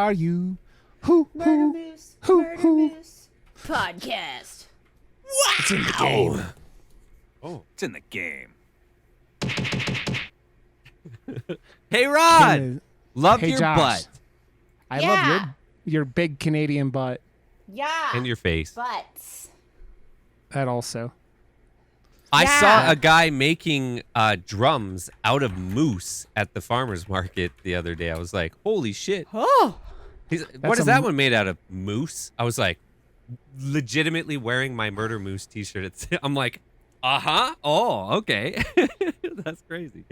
are you? Who? Murder Moose. Murder Moose. Podcast. Wow! It's in the game. Oh, it's in the game. Hey, Rod. Love Hey, your Josh. butt. I love your big Canadian butt. Yeah. And your face. Butts. That also. I Yeah. saw a guy making drums out of moose at the farmer's market the other day. I was like, holy shit. Oh. What is that one made out of? Moose? I was like, legitimately wearing my Murder Moose t-shirt. I'm like, uh-huh. Oh, okay. That's crazy.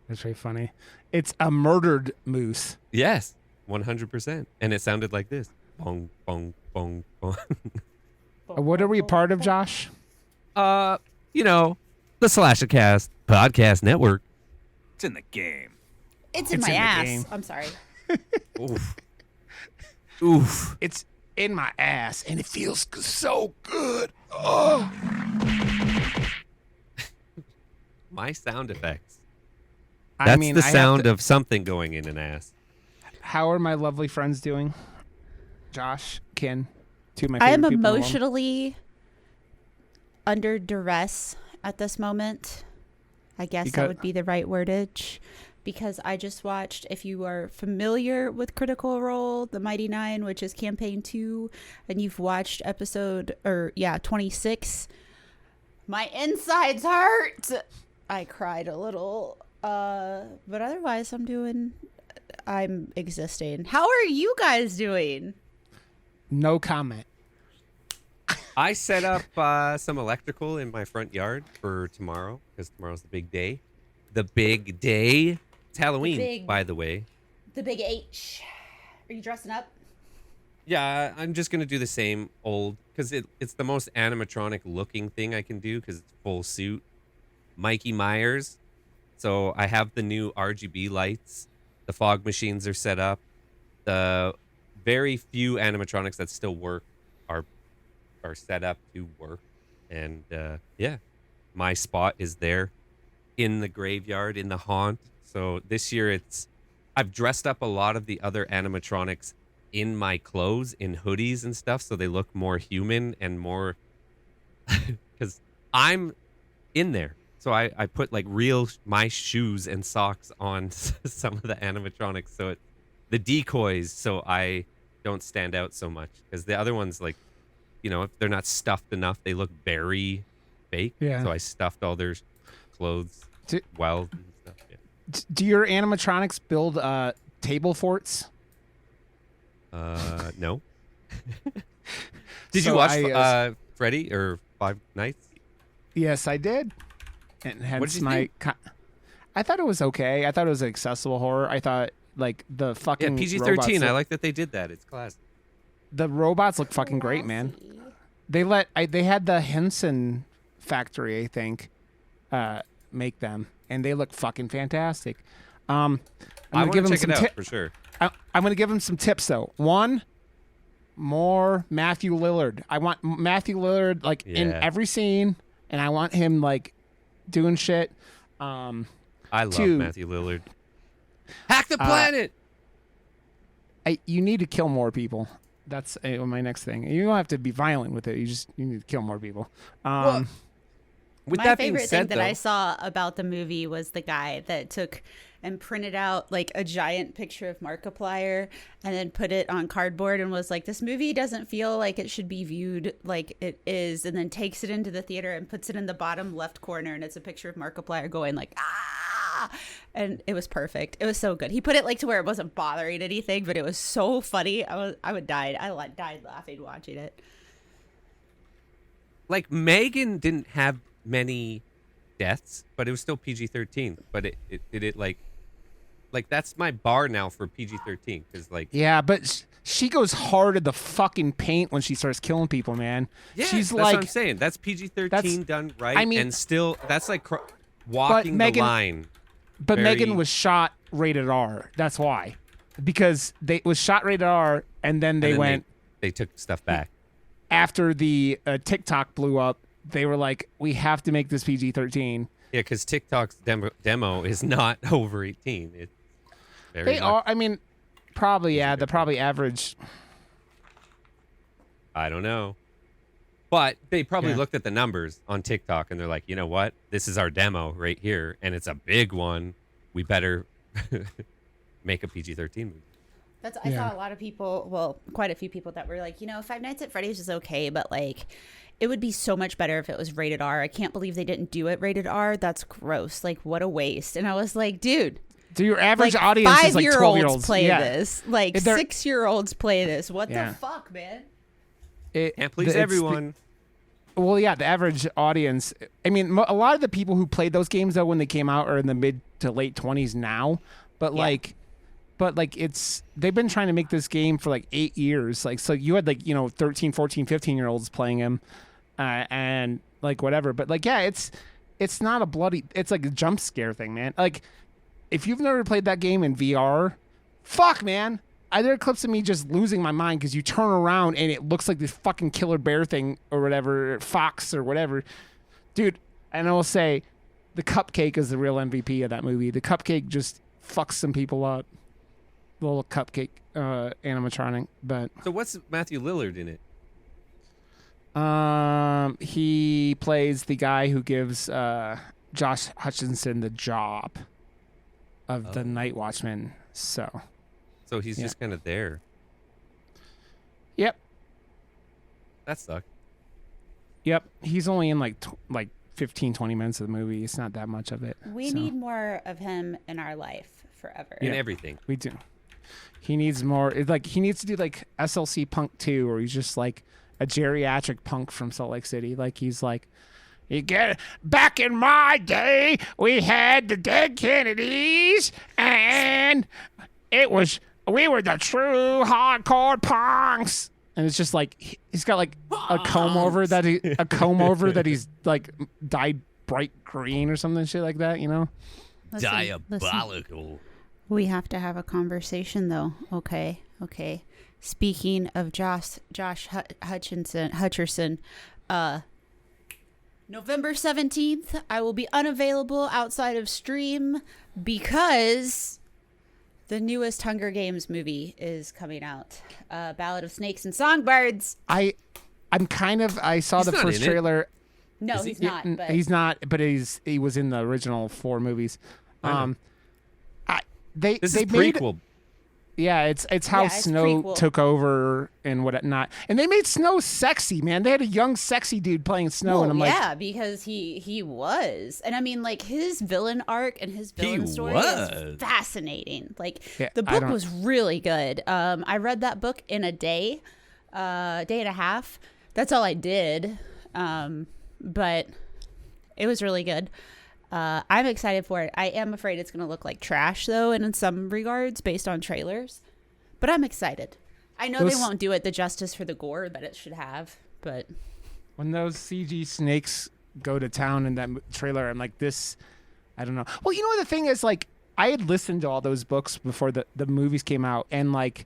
That's very funny. It's a murdered moose. Yes, 100%. And it sounded like this. Bong, bong, bong, bong. What are we a part of, Josh? You know, the Slashacast Podcast Network. It's in the game. It's in It's my in the ass. game. I'm sorry. Oof. Oof. It's in my ass, and it feels so good. Oh. My sound effects. I That's mean, the I have sound to- of something going in an ass. How are my lovely friends doing? Josh, Ken, two of my I favorite am people in the world. emotionally under duress at this moment. I guess Because- that would be the right wordage. Because I just watched, if you are familiar with Critical Role, The Mighty Nine, which is campaign 2, and you've watched episode 26, my insides hurt. I cried a little. But otherwise I'm existing. How are you guys doing? No comment. I set up some electrical in my front yard for tomorrow, because tomorrow's the big day. The big day. It's Halloween, by the way. The big H. Are you dressing up? Yeah, I'm just going to do the same old, because it's the most animatronic looking thing I can do, because it's full suit. Mikey Myers. So I have the new RGB lights. The fog machines are set up. The very few animatronics that still work are set up to work. And yeah, my spot is there in the graveyard, in the haunt. So this year I've dressed up a lot of the other animatronics in my clothes, in hoodies and stuff, so they look more human and more, because I'm in there. So I put like my shoes and socks on some of the animatronics, so the decoys, so I don't stand out so much, because the other ones, like, you know, if they're not stuffed enough, they look very fake. Yeah. So I stuffed all their clothes well and stuff. Yeah. Do your animatronics build table forts? No. Did So you watch I, Freddy or Five Nights? Yes, I did. And hence did you think? I thought it was okay. I thought it was an accessible horror. I thought like the Yeah, fucking PG-13. I robots, like that they did that. It's classic. the robots look fucking great, man. They had the Henson factory, I think, make them, and they look fucking fantastic. I'm I gonna give want them to check some it out for sure. I'm gonna give them some tips though. One, more Matthew Lillard. I want Matthew Lillard like in Yeah. every scene, and I want him like doing shit. I love two, Matthew Lillard. Hack the planet. You need to kill more people. That's my next thing. You don't have to be violent with it. You need to kill more people. With My that being favorite said, thing that I though, saw about the movie was the guy that took and printed out like a giant picture of Markiplier and then put it on cardboard and was like, this movie doesn't feel like it should be viewed like it is, and then takes it into the theater and puts it in the bottom left corner, and it's a picture of Markiplier going like, ah, and it was perfect. It was so good. He put it like to where it wasn't bothering anything, but it was so funny. I died laughing watching it. like, Megan didn't have many deaths, but it was still PG-13. But it like that's my bar now for PG-13, because like, yeah, but she goes hard at the fucking paint when she starts killing people, man. yeah, She's that's like, what I'm saying. That's PG-13 That's- done right. I mean- and still that's like walking the Megan- line. but very- Megan was shot rated R. That's why, because they was shot rated R, and then they and then went they took stuff back. after the TikTok blew up. They were like, we have to make this PG-13. Yeah, because TikTok's demo is not over 18. It's very They are. I mean, Probably, yeah. The probably average. I don't know. But they probably Yeah. looked at the numbers on TikTok and they're like, you know what? This is our demo right here, and it's a big one. We better make a PG-13 movie. I saw a lot of people, well, quite a few people that were like, Five Nights at Freddy's is okay, but like, it would be so much better if it was rated R. I can't believe they didn't do it rated R. That's gross. Like, what a waste. And I was like, dude. Do your average like, audience is like 12-year-olds play this. Like, 6-year-olds play this. What the fuck, man? Can't please everyone. Well, yeah, the average audience. I mean, a lot of the people who played those games though when they came out are in the mid to late 20s now. But they've been trying to make this game for like 8 years. Like, so you had like 13, 14, 15-year-olds playing him, and like whatever. But like, yeah, it's not a bloody. It's like a jump scare thing, man. Like, if you've never played that game in VR, fuck, man. There are clips of me just losing my mind because you turn around and it looks like this fucking killer bear thing or whatever, fox or whatever. Dude, and I will say, the cupcake is the real MVP of that movie. The cupcake just fucks some people up. The little cupcake animatronic. But So what's Matthew Lillard in it? he plays the guy who gives Josh Hutcherson the job of the Night Watchman. So he's just kind of there. Yep. That sucks. Yep. He's only in like 15, 20 minutes of the movie. It's not that much of it. We need more of him in our life forever. In everything. We do. He needs more. He needs to do like SLC Punk 2, or he's just like a geriatric punk from Salt Lake City. Like, he's like, you get back in my day, we had the dead Kennedys, and we were the true hardcore punks. And it's just like he's got like a comb over that he's like dyed bright green or something shit like that, Listen, Diabolical. we have to have a conversation though. Okay. Speaking of Josh Hutcherson, November 17th, I will be unavailable outside of stream because the newest Hunger Games movie is coming out. Ballad of Snakes and Songbirds. I saw the first trailer. No, he's not. But He's not, but he was in the original 4 movies. This is prequel. Yeah, it's how Snow prequel. took over and whatnot. And they made Snow sexy, man. They had a young, sexy dude playing Snow, and I'm like, because he was, and I mean, like, his villain arc and his villain story is fascinating. Like, the book was really good. I read that book in a day and a half. That's all I did, but it was really good. I'm excited for it. I am afraid it's going to look like trash, though, and in some regards, based on trailers. But I'm excited. I know they won't do it the justice for the gore that it should have, but when those CG snakes go to town in that trailer, I'm like, this, I don't know. Well, you know what the thing is, like, I had listened to all those books before the movies came out, and like,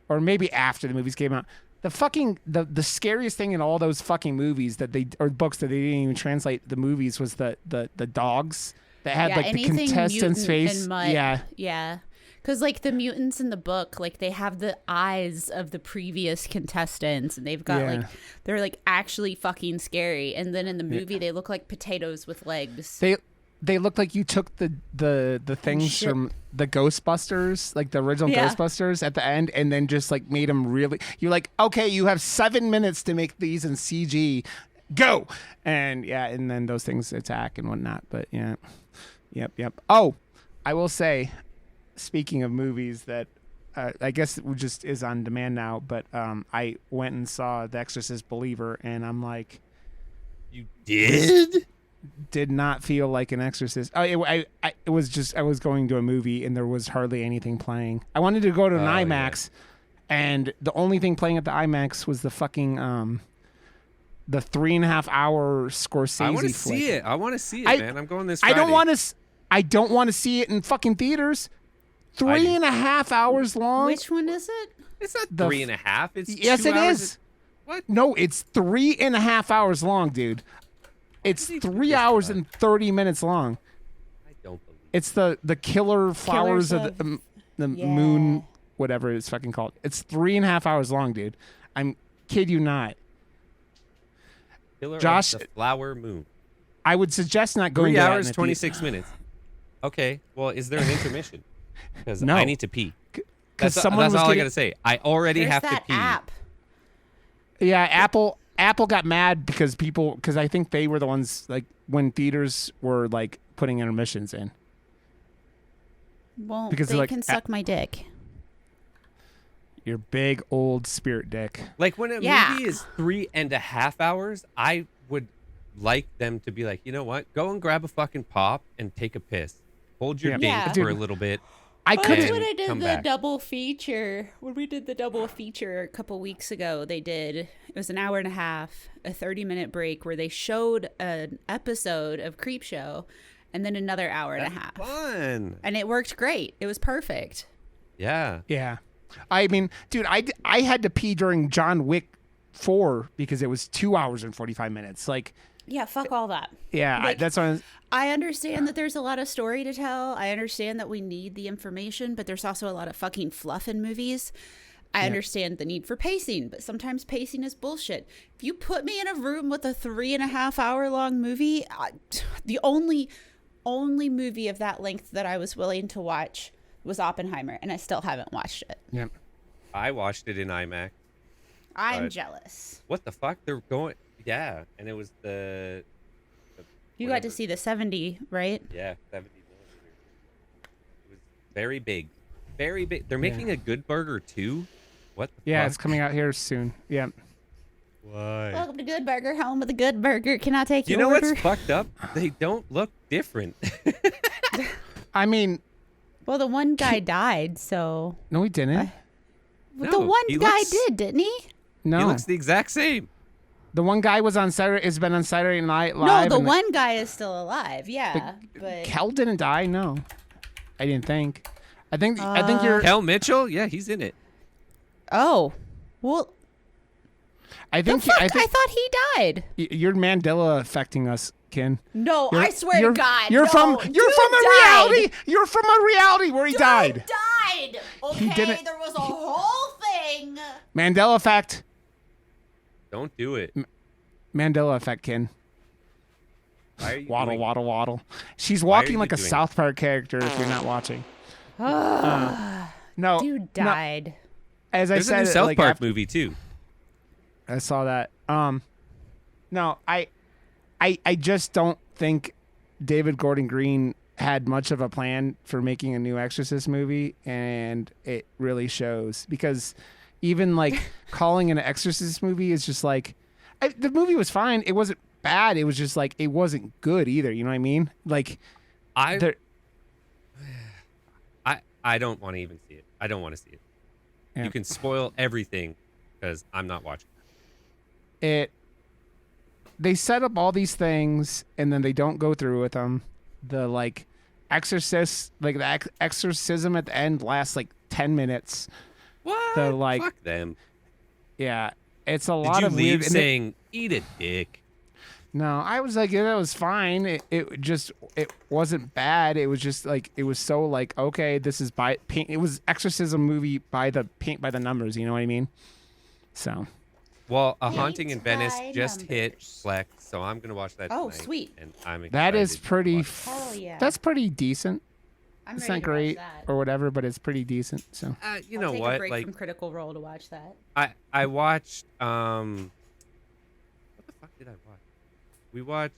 or maybe after the movies came out. The scariest thing in all those fucking movies or books that they didn't even translate the movies was the dogs that had like the contestant's face. Yeah. Because like the mutants in the book, like they have the eyes of the previous contestants, and they've got they're like actually fucking scary. And then in the movie, they look like potatoes with legs. They look like you took the things from the Ghostbusters, like the original Ghostbusters at the end, and then just like made them really. You're like, okay, you have 7 minutes to make these in CG. Go! And and then those things attack and whatnot. But yep. Oh, I will say, speaking of movies that I guess it just is on demand now, but I went and saw The Exorcist Believer, and I'm like, you did not feel like an Exorcist. It was just, I was going to a movie and there was hardly anything playing. I wanted to go to an IMAX, and the only thing playing at the IMAX was the fucking the 3.5 hour Scorsese. I want to flick. see it. I want to see it, man. I'm going this Friday. I don't want to see it in fucking theaters. 3.5 hours long. Which one is it? It's not 3.5. It's yes, 2 it hours. is. What? No, it's 3.5 hours long, dude. It's 3 hours and 30 minutes long. I don't believe it's the killer flowers of the moon whatever it's fucking called. It's 3.5 hours long, dude. I'm kid you not. Killer Josh, of the Flower Moon. I would suggest not going 3 to that hours, in the 26 minutes. Okay. Well, is there an intermission? Because No. I need to pee. because That's someone was all I getting, gotta say. I already There's have to that pee. app. yeah, Apple got mad because I think they were the ones like when theaters were like putting intermissions in. Well, Because they like, can suck my dick. Your big old spirit dick. Like when a Yeah. movie is 3.5 hours, I would like them to be like, you know what? Go and grab a fucking pop and take a piss. Hold your Yeah. dink Yeah. for a Dude. little bit. I Well, couldn't. that's when I did come the back. double feature. When we did the double feature a couple weeks ago, it was an hour and a half, a 30-minute break where they showed an episode of Creepshow and then another hour and a half. Fun. And it worked great. It was perfect. Yeah. Yeah. I mean, dude, I had to pee during John Wick 4 because it was 2 hours and 45 minutes. Like, Yeah, fuck all that. yeah, Like- that's what I understand that there's a lot of story to tell. I understand that we need the information, but there's also a lot of fucking fluff in movies. I understand the need for pacing, but sometimes pacing is bullshit. If you put me in a room with a 3.5 hour long movie, the only movie of that length that I was willing to watch was Oppenheimer, and I still haven't watched it. yeah. I watched it in IMAX. I'm But- jealous. What the fuck? They're going. Yeah. And it was the You got to whatever. see the 70, right? Yeah, 70 millimeter. It was very big. Very big. They're making a Good Burger too. What the Yeah, fuck? it's coming out here soon. Yeah. Why? Welcome to Good Burger, home of the Good Burger. Can I take You your know order? what's fucked up? They don't look different. I mean, Well, the one guy died, so no, he didn't. the No, one he guy looks- did, didn't he? No, He looks the exact same. the one guy was on Saturday. Has been on Saturday Night No, Live. the and one guy is still alive. Yeah, but Kel didn't die. No, I didn't think. I think you're. Kel Mitchell? Yeah, he's in it. oh, well, I the think. fuck? I think thought he died. you're Mandela affecting us, Ken. No, You're- I swear you're, to God, you're no, from dude a died. reality. You're from a reality where he Dude died. died. Okay, didn't- there was a whole thing. Mandela effect. Don't do it. Mandela effect, Ken. Why are you Waddle, doing- waddle, waddle. She's Why are walking you like a doing South Park character. If you're not watching. No, Dude no, died. as I There's a said, new South like, Park after- movie too. I saw that. No, I just don't think David Gordon Green had much of a plan for making a new Exorcist movie, and it really shows because even like calling an Exorcist movie is just like the movie was fine. It wasn't bad. It was just like it wasn't good either. You know what I mean? Like there, I don't want to even see it. I don't want to see it. Yeah. You can spoil everything because I'm not watching. they set up all these things and then they don't go through with them. The like exorcist, like the exorcism at the end lasts like 10 minutes. What? The, like- Fuck them. Yeah, it's a Did lot you of leave weird. and saying "eat a dick"? no, I was like, yeah, that was fine. It wasn't bad. It was just like it was so like okay, this is by paint. It was exorcism movie by the paint by the numbers. You know what I mean? So Well, A Paint Haunting in Venice by just hit numbers. Plex, so I'm gonna watch that. Oh, tonight, sweet. And I'm excited. that is to pretty. watch it. Hell yeah. That's pretty decent. I'm It's ready not to watch great that. or whatever, but it's pretty decent. So You I'll know take a what? break Like from Critical Role to watch that. I watched what the fuck did I watch? We watched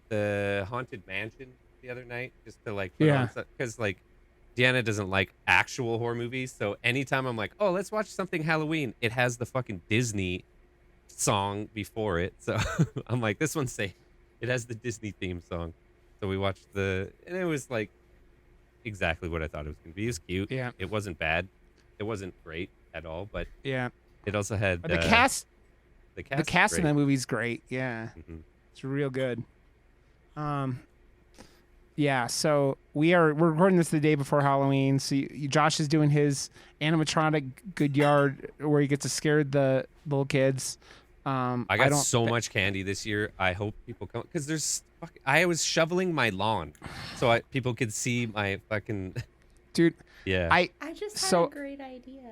the Haunted Mansion the other night just to like put Yeah. on because like Deanna doesn't like actual horror movies, so anytime I'm like, oh, let's watch something Halloween, it has the fucking Disney song before it, so I'm like, this one's safe. It has the Disney theme song, so we watched and it was like exactly what I thought it was gonna be. It was cute. Yeah. It wasn't bad. It wasn't great at all, but yeah, it also had the cast. The The cast in great. that movie's great. Yeah. Mhm. It's real good. Yeah, so we're recording this the day before Halloween. So Josh is doing his animatronic good yard where he gets to scare the little kids. I got don't so thi- much candy this year. I hope people come because I was shoveling my lawn so people could see my fucking dude. Yeah. I just had so a great idea.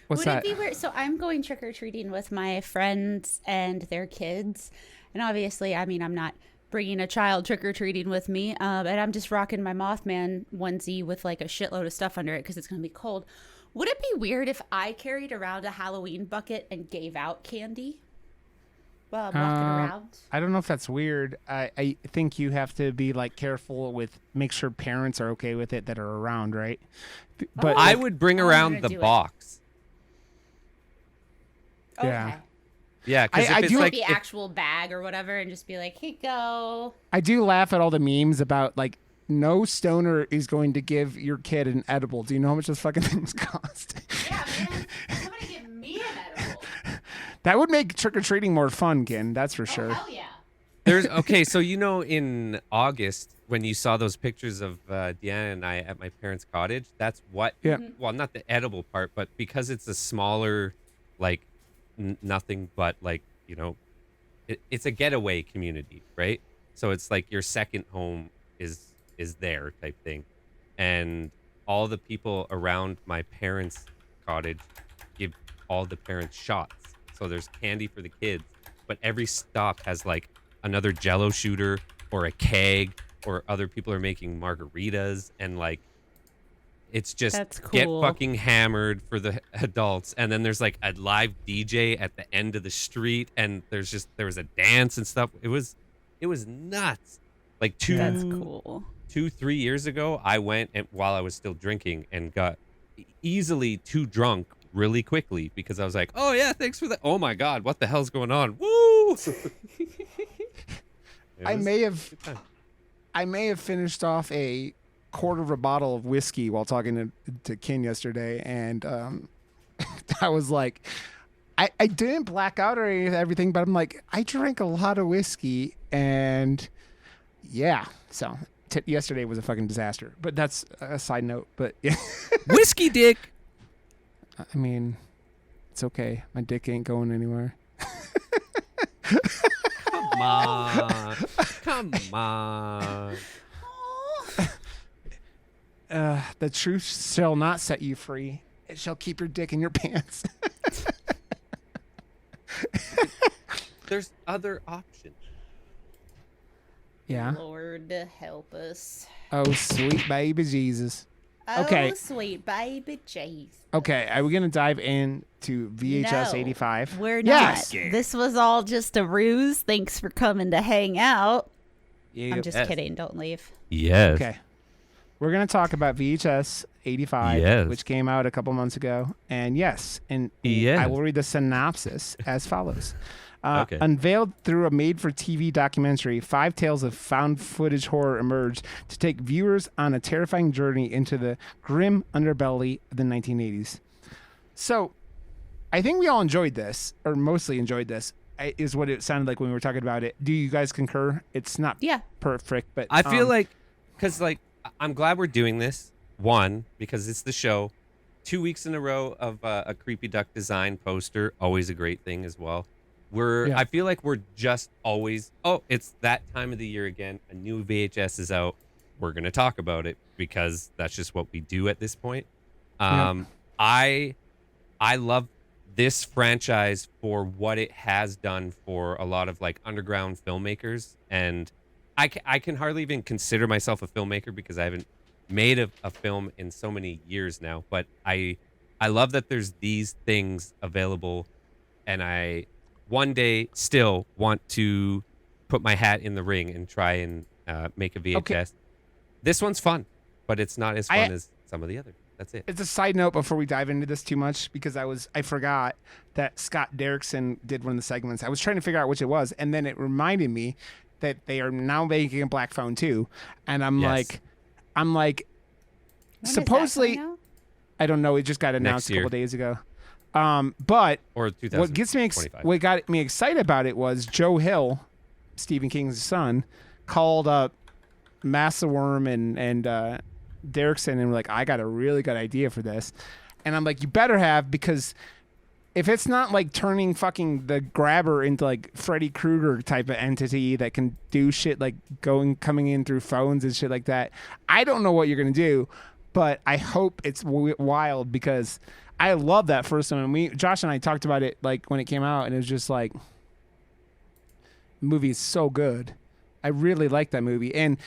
what's Would that? it be weird? So I'm going trick or treating with my friends and their kids, and obviously, I mean, I'm not bringing a child trick or treating with me, and I'm just rocking my Mothman onesie with like a shitload of stuff under it because it's gonna be cold. Would it be weird if I carried around a Halloween bucket and gave out candy while I'm walking around? I don't know if that's weird. I think you have to be like careful with make sure parents are okay with it that are around, right? But I would bring I'm around gonna the do it. box. Yeah. Okay. Yeah, because I if it's do like The actual bag or whatever, and just be like, "Here you go." I do laugh at all the memes about like no stoner is going to give your kid an edible. Do you know how much those fucking things cost? Yeah, man. Somebody give me an edible. That would make trick or treating more fun, Ken. That's for sure. Hell yeah. there's okay, so in August when you saw those pictures of Deanna and I at my parents' cottage, that's what. Yeah. Well, not the edible part, but because it's a smaller, like nothing but like it's a getaway community, right? So it's like your second home is there type thing, and all the people around my parents' cottage give all the parents shots. So there's candy for the kids, but every stop has like another Jello shooter or a keg, or other people are making margaritas, and like it's just That's get cool. fucking hammered for the adults, and then there's like a live DJ at the end of the street, and there was a dance and stuff. It was nuts. Like That's cool. 2-3 years ago, I went and while I was still drinking and got easily too drunk really quickly because I was like, oh yeah, thanks for that. Oh my God, what the hell's going on? Woo! I may have finished off a quarter of a bottle of whiskey while talking to Ken yesterday, and I was like, I didn't black out or everything, but I'm like, I drank a lot of whiskey, and yeah, so yesterday was a fucking disaster. But that's a side note. But yeah, Whiskey dick. I mean, it's okay. My dick ain't going anywhere. Come on. Come on. The truth shall not set you free. It shall keep your dick in your pants. There's other options. Yeah. Lord help us. Oh, sweet baby Jesus. Oh, Okay. sweet baby Jesus. Okay, are we going to dive into VHS No, 85? We're Yes. not. This was all just a ruse. Thanks for coming to hang out. Yeah. I'm just Yes. kidding. Don't leave. Yes. Okay. We're going to talk about VHS 85, Yes. which came out a couple months ago. And yes, and Yes. I will read the synopsis as follows. Okay. Unveiled through a made-for-TV documentary, 5 tales of found footage horror emerged to take viewers on a terrifying journey into the grim underbelly of the 1980s. So, I think we all enjoyed this, or mostly enjoyed this, is what it sounded like when we were talking about it. Do you guys concur? It's not Yeah. perfect, but I feel like, because like, I'm glad we're doing this. One, because it's the show. 2 weeks in a row of a creepy duck design poster, always a great thing as well. Yeah. I feel like we're just always, it's that time of the year again. A new VHS is out. We're going to talk about it because that's just what we do at this point. Yeah. I love this franchise for what it has done for a lot of like underground filmmakers. And I can hardly even consider myself a filmmaker because I haven't made a film in so many years now. But I love that there's these things available, and I one day still want to put my hat in the ring and try and make a VHS. Okay. This one's fun, but it's not as fun as some of the others. That's it. it's a side note before we dive into this too much, because I forgot that Scott Derrickson did one of the segments. I was trying to figure out which it was, and then it reminded me that they are now making a Black Phone 2, and I'm Yes. like, When is that supposedly, coming out? I don't know. It just got announced a year. couple days ago. But Or what gets me 2025. what got me excited about it was Joe Hill, Stephen King's son, called up Massa Worm and Derrickson and were like, I got a really good idea for this. And I'm like, you better have, because if it's not like turning fucking the grabber into like Freddy Krueger type of entity that can do shit like coming in through phones and shit like that, I don't know what you're gonna do. but I hope it's wild because I love that first one. And Josh and I talked about it like when it came out, and it was just like, the movie is so good. I really like that movie. And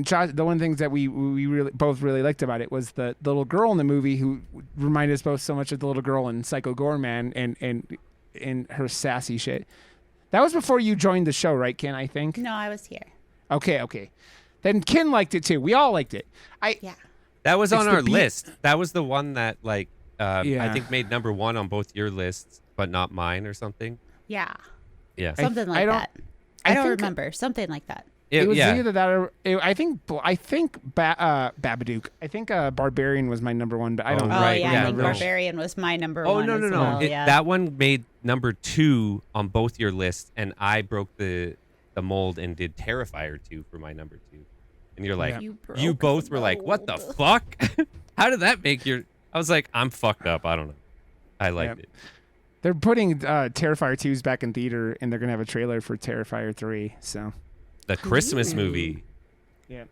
Josh, the one of the things that we really both really liked about it was the little girl in the movie who reminded us both so much of the little girl in Psycho Goreman and her sassy shit. That was before you joined the show, right, Ken? I think. No, I was here. Okay. Then Ken liked it too. We all liked it. Yeah. That was on the our beat- list. That was the one that I Yeah. think made number 1 on both your lists, but not mine or something. Yeah. Yeah. Something I like don't- that. I don't think- remember. Something like that. It was yeah. either that or I think Babadook. I think Barbarian was my number 1, but I don't. Oh, Right, yeah. yeah, I think no. Barbarian was my number Oh one. no. as well, yeah. That one made number 2 on both your lists, and I broke the mold and did Terrifier 2 for my number 2. And you're like, Yeah. you both were like, what the fuck? How did that make your? I was like, I'm fucked up. I don't know. I liked it. They're putting Terrifier 2s back in theater, and they're gonna have a trailer for Terrifier 3. So The Christmas movie. yeah.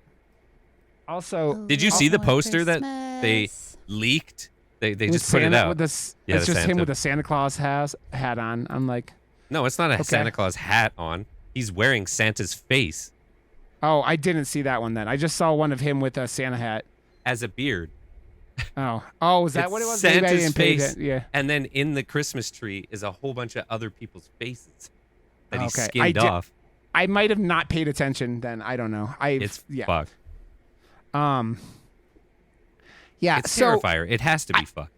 Also, Did you see the poster that they leaked? They with just put it Santa out. with this, Yeah, it's the just him Santa. with a Santa Claus hat on. I'm like, No, it's not a Okay. Santa Claus hat on. He's wearing Santa's face oh, I didn't see that one then. I just saw one of him with a Santa hat. as a beard. Oh, is that It's what it was? Maybe I Santa's didn't pay face. that. Yeah. And then in the Christmas tree is a whole bunch of other people's faces that he Okay. skinned off. I might have not paid attention then. I don't know. It's fucked. Yeah. It's so Terrifier. It has to be fucked.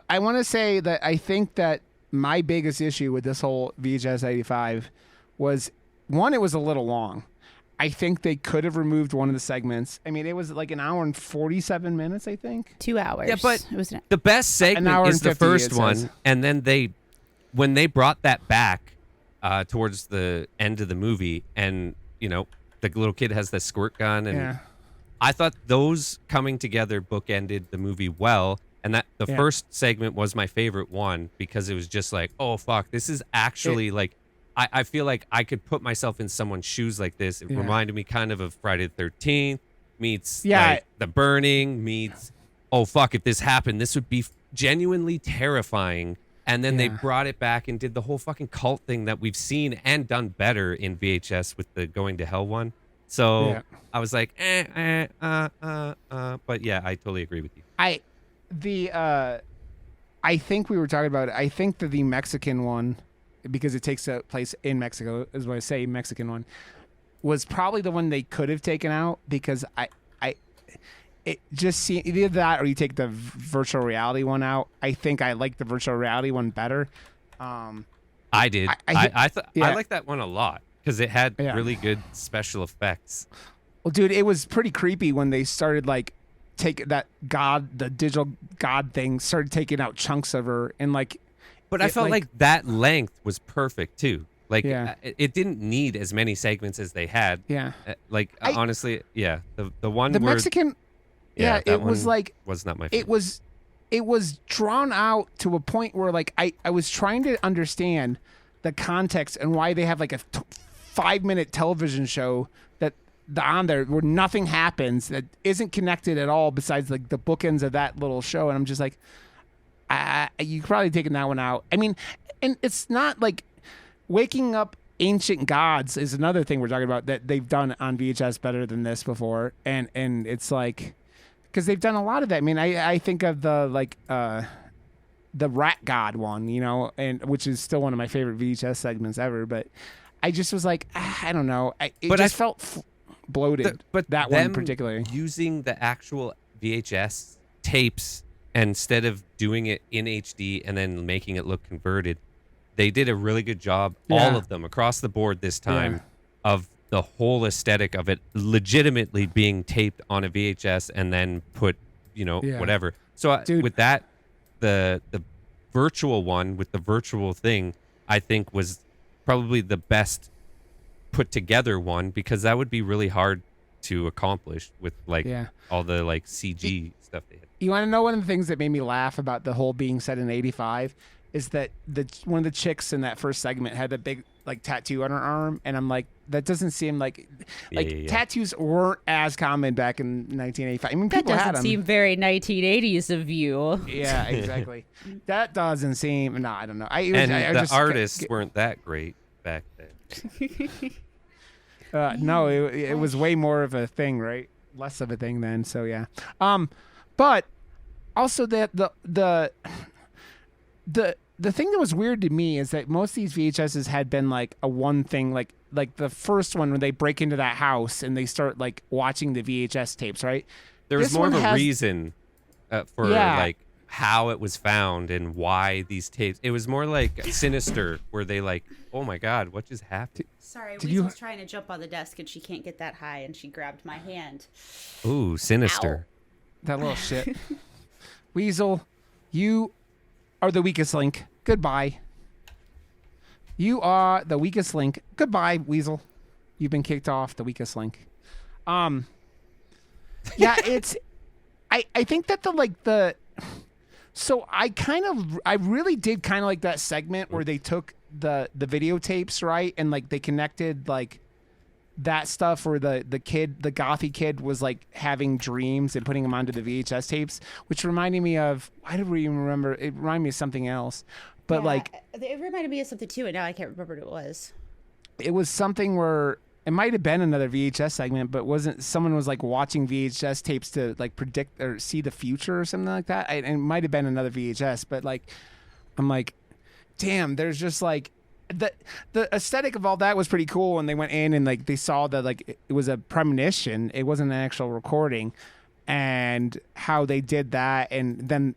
I want to say that I think that my biggest issue with this whole VHS 85 was, one, it was a little long. I think they could have removed one of the segments. I mean, it was like an hour and 47 minutes, I think. 2 hours. Yeah, but it was the best hour segment and is the 50, first it says. one, and then when they brought that back towards the end of the movie, and the little kid has the squirt gun, and Yeah. I thought those coming together bookended the movie well, and that the Yeah. first segment was my favorite one because it was just like, oh fuck, this is actually like. I feel like I could put myself in someone's shoes like this. It Yeah. reminded me kind of Friday the 13th meets Yeah. like The Burning meets, oh, fuck, if this happened, this would be genuinely terrifying. And then they Yeah. brought it back and did the whole fucking cult thing that we've seen and done better in VHS with the Going to Hell one. So Yeah. I was like, but yeah, I totally agree with you. I think we were talking about it. I think that the Mexican one, because it takes place in Mexico, is what I say, Mexican one, was probably the one they could have taken out because it just seemed either that or you take the virtual reality one out. I think I like the virtual reality one better. I did. I I like that one a lot because it had Yeah. really good special effects. Well, dude, it was pretty creepy when they started like the digital god thing started taking out chunks of her and like. But I felt like that length was perfect too. Like Yeah. it didn't need as many segments as they had. Yeah. Honestly, yeah. The one The where Mexican. yeah, Yeah, that it was one like was not my favorite. it was drawn out to a point where like I was trying to understand the context and why they have like a 5-minute television show that on there where nothing happens that isn't connected at all besides like the bookends of that little show, and I'm just like, you could probably taken that one out. I mean, and it's not like waking up ancient gods is another thing we're talking about that they've done on VHS better than this before, and it's like because they've done a lot of that. I mean, I think of the rat god one, and which is still one of my favorite VHS segments ever. But I just was like, I don't know, it just felt bloated. but that one them particularly. using the actual VHS tapes instead of doing it in HD and then making it look converted, they did a really good job, all of them across the board this time, of the whole aesthetic of it legitimately being taped on a VHS and then put, whatever. So with that, the virtual one with the virtual thing, I think was probably the best put together one because that would be really hard to accomplish with all the CG stuff they had. You want to know one of the things that made me laugh about the whole being set in 85? is that one of the chicks in that first segment had a big like tattoo on her arm, and I'm like, that doesn't seem like tattoos weren't as common back in 1985. I mean, That people had doesn't them. seem very 1980s of you. Yeah, exactly. That doesn't seem. No, I don't know. The artists weren't that great back then. No, it was way more of a thing, right? Less of a thing then. So yeah. But also that the thing that was weird to me is that most of these VHSs had been like a one thing, like the first one when they break into that house and they start like watching the VHS tapes, right? There was This more of one a has- reason for like how it was found and why these tapes. It was more like sinister, where they like, oh my god, what just happened? Sorry, Did Weasel's you- trying to jump on the desk and she can't get that high, and she grabbed my hand. Ooh, sinister. That little shit. Weasel, you are the weakest link. Goodbye. You are the weakest link. Goodbye, Weasel. You've been kicked off the weakest link. Yeah, it's I think that so I really did kind of like that segment where they took the videotapes, right? And like they connected like that stuff where the gothy kid was like having dreams and putting them onto the VHS tapes, which reminded me of, why did we even remember? It reminded me of something else. But Yeah, like it reminded me of something too, and now I can't remember what it was. it was something where it might have been another VHS segment, but wasn't someone was like watching VHS tapes to like predict or see the future or something like that. And it might have been another VHS, but like I'm like, damn, there's just like the aesthetic of all that was pretty cool. And they went in and like they saw that like it was a premonition, it wasn't an actual recording, and how they did that, and then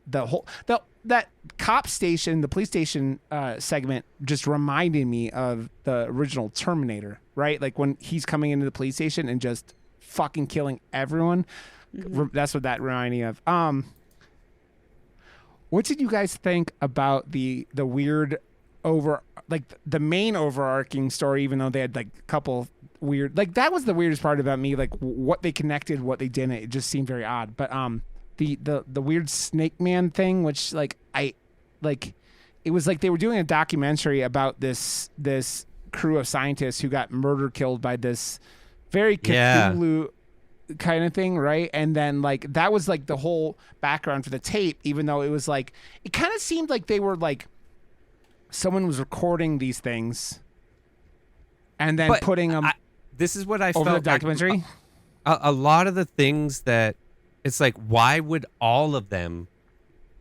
that cop station, the police station segment just reminded me of the original Terminator, right? Like when he's coming into the police station and just fucking killing everyone. Mm-hmm. That's what that reminded me of. What did you guys think about the weird the main overarching story, even though they had like a couple weird, like that was the weirdest part about me, like what they connected, what they didn't, it just seemed very odd. But the weird Snake Man thing, which like it was like they were doing a documentary about this crew of scientists who got killed by this very Cthulhu kind of thing, right? And then like that was like the whole background for the tape, even though it was like it kind of seemed like they were like someone was recording these things and then putting them this is what I over felt the documentary. Like, a lot of the things that it's like, why would all of them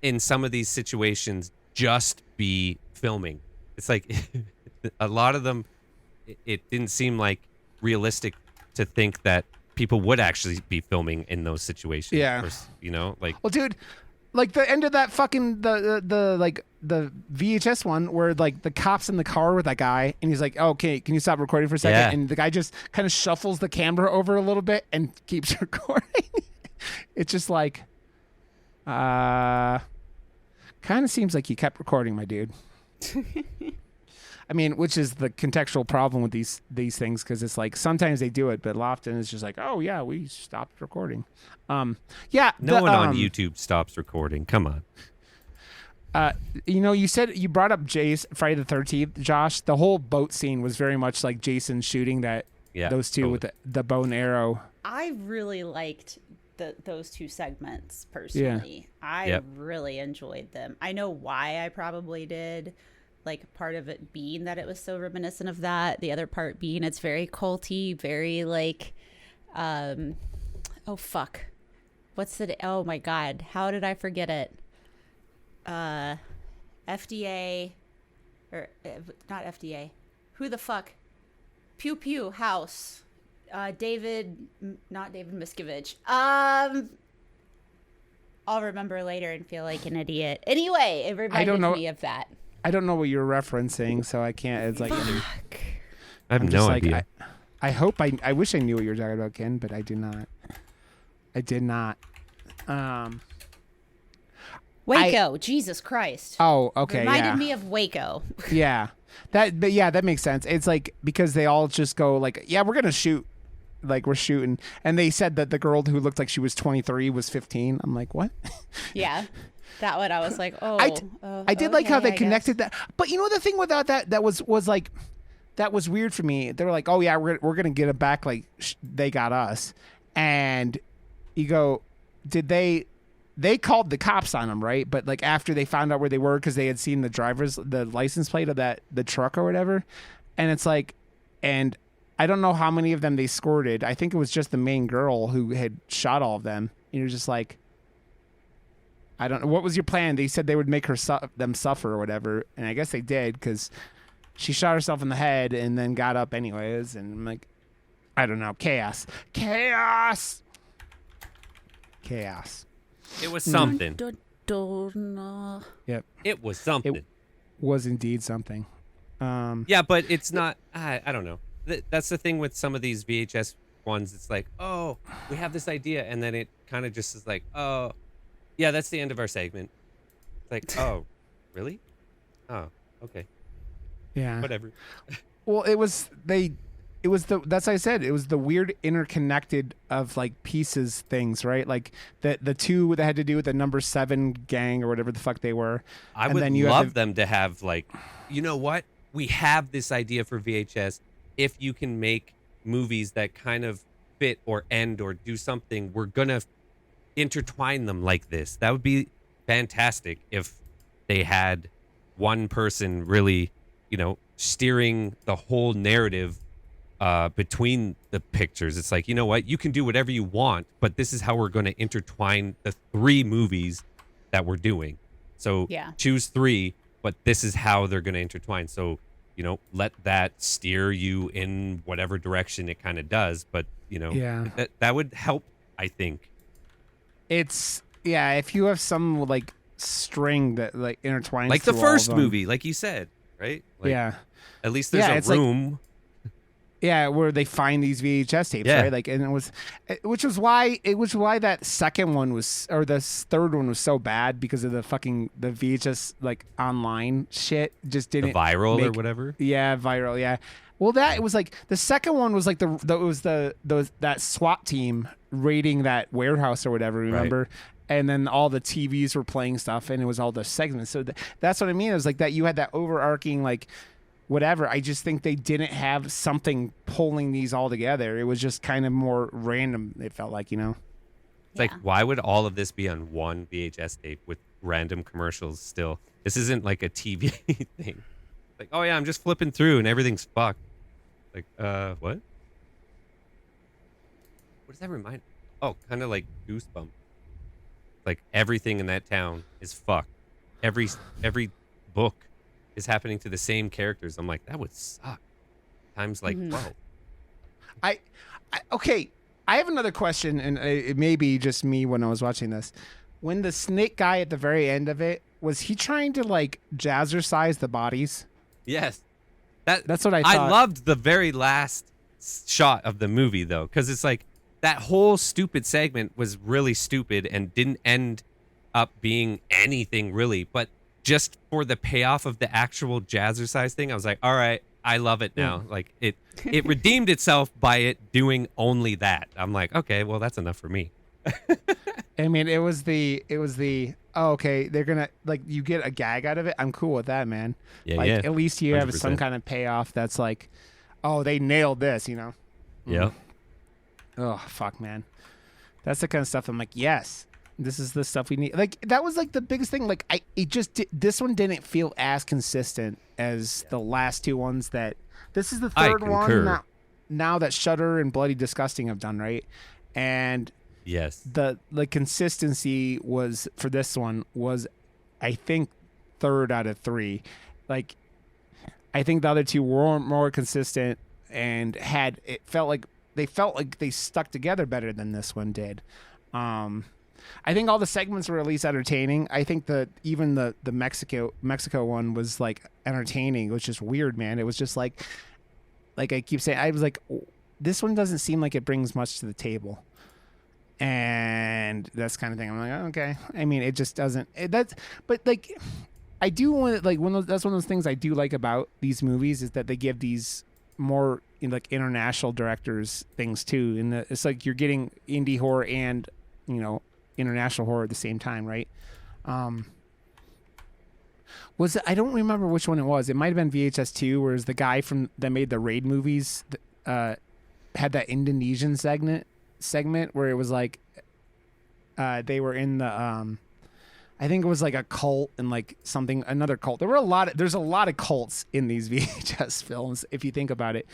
in some of these situations just be filming? It's like a lot of them, it didn't seem like realistic to think that people would actually be filming in those situations. Yeah. Or, you know, like, Well, dude, like the end of that fucking the VHS one where like the cop's in the car with that guy and he's like, oh, okay, can you stop recording for a second? Yeah. And the guy just kind of shuffles the camera over a little bit and keeps recording. It's just like, kind of seems like you kept recording, my dude. I mean, which is the contextual problem with these things, because it's like sometimes they do it, but often it's just like, oh yeah, we stopped recording. Yeah, no one on YouTube stops recording. Come on. You said you brought up Friday the 13th, Josh. The whole boat scene was very much like Jason shooting those two with the bow and arrow. I really liked those two segments personally. I really enjoyed them. I know why I probably did. Like part of it being that it was so reminiscent of that. The other part being it's very culty, very like, oh fuck, oh my god, how did I forget it? FDA, or not FDA. Who the fuck? Pew Pew House. Not David Miscavige. I'll remember later and feel like an idiot. Anyway, it reminded me of that. I don't know what you're referencing, so I can't. It's like I have no idea. I wish I knew what you were talking about, Ken, but I do not. I did not. Waco, Jesus Christ. Oh, okay. Reminded me of Waco. Yeah. That makes sense. It's like because they all just go like, yeah, we're gonna shoot. Like we're shooting, and they said that the girl who looked like she was 23 was 15. I'm like, what? Yeah. That one I was like, oh. I did like how okay, they I connected guess. that. But you know the thing without that was like that was weird for me. They were like, oh yeah, we're gonna get it back. Like they got us, and you go, did they? They called the cops on them, right? But like after they found out where they were because they had seen the license plate of the truck or whatever, and it's like, and I don't know how many of them they scored. I think it was just the main girl who had shot all of them. And you're just like, I don't know. What was your plan? They said they would make them suffer or whatever. And I guess they did because she shot herself in the head and then got up anyways. And I'm like, I don't know. Chaos. It was something. Yep. It was something. It was indeed something. Yeah, but it's not. I don't know. That's the thing with some of these VHS ones. It's like, oh, we have this idea, and then it kind of just is like, oh, yeah, that's the end of our segment. It's like, oh, really? Oh, okay, Yeah. whatever. Well, that's what I said. It was the weird interconnected of like pieces things, right? Like the two that had to do with the number 7 gang or whatever the fuck they were. I And would then you love have them to have like, you know what? We have this idea for VHS. If you can make movies that kind of fit or end or do something, we're gonna intertwine them like this. That would be fantastic if they had one person really, steering the whole narrative between the pictures. It's like, you know what? You can do whatever you want, but this is how we're going to intertwine the 3 movies that we're doing. So Yeah. choose 3, but this is how they're going to intertwine. So, let that steer you in whatever direction it kind of does. But, Yeah. that would help, I think. It's if you have some like string that like intertwines Like the through all of first them. movie, like you said, right? Like, Yeah. At least there's it's a like- room. Yeah, where they find these VHS tapes, Yeah. right? Like, and which was why that second one was, or the third one was so bad because of the VHS like online shit just The didn't viral or make- whatever. Yeah, viral. Yeah. Well, it was like the second one was like that SWAT team raiding that warehouse or whatever. Remember? And then all the TVs were playing stuff, and it was all the segments. So that's what I mean. It was like that. You had that overarching like. Whatever. I just think they didn't have something pulling these all together. It was just kind of more random. It felt like, It's like, why would all of this be on one VHS tape with random commercials still? This isn't like a TV thing. Like, oh yeah, I'm just flipping through and everything's fucked. Like, what? What does that remind? Oh, kind of like Goosebumps. Like everything in that town is fucked. Every book is happening to the same characters. I'm like, that would suck. Times like 12. Okay. I have another question, and it may be just me when I was watching this. When the snake guy at the very end of it, was he trying to like jazzercise the bodies? Yes. That's what I I thought. loved the very last shot of the movie though, because it's like that whole stupid segment was really stupid and didn't end up being anything really, but just for the payoff of the actual jazzercise thing, I was like, all right, I love it now. Like it redeemed itself by it doing only that. I'm like, okay, well that's enough for me. I mean, it was the oh, okay, they're gonna like you get a gag out of it. I'm cool with that, man. Yeah, like yeah. at least you have 100%. some kind of payoff that's like, oh, they nailed this, Yeah. Oh fuck, man. That's the kind of stuff I'm like, yes, this is the stuff we need. Like that was like the biggest thing. Like this one didn't feel as consistent as the last 2 ones. This is the I third concur. one now that Shudder and Bloody Disgusting have done, right? And Yes. the consistency was for this one was, I think, 3rd out of 3. Like, I think the other 2 were more consistent and it felt like they stuck together better than this one did. I think all the segments were at least entertaining. I think even the Mexico one was like entertaining, which is weird, man. It was just like I keep saying, I was like, this one doesn't seem like it brings much to the table. And that's kind of thing. I'm like, oh, okay. I mean, it just doesn't. But like, I do want like that's one of those things I do like about these movies is that they give these more like international directors things too. And it's like you're getting indie horror and international horror at the same time, right? Um, was it, I don't remember which one it was. It might have been VHS 2, where it was the guy from that made the Raid movies had that Indonesian segment where it was like they were in the I think it was like a cult and like something another cult. There's a lot of cults in these VHS films if you think about it.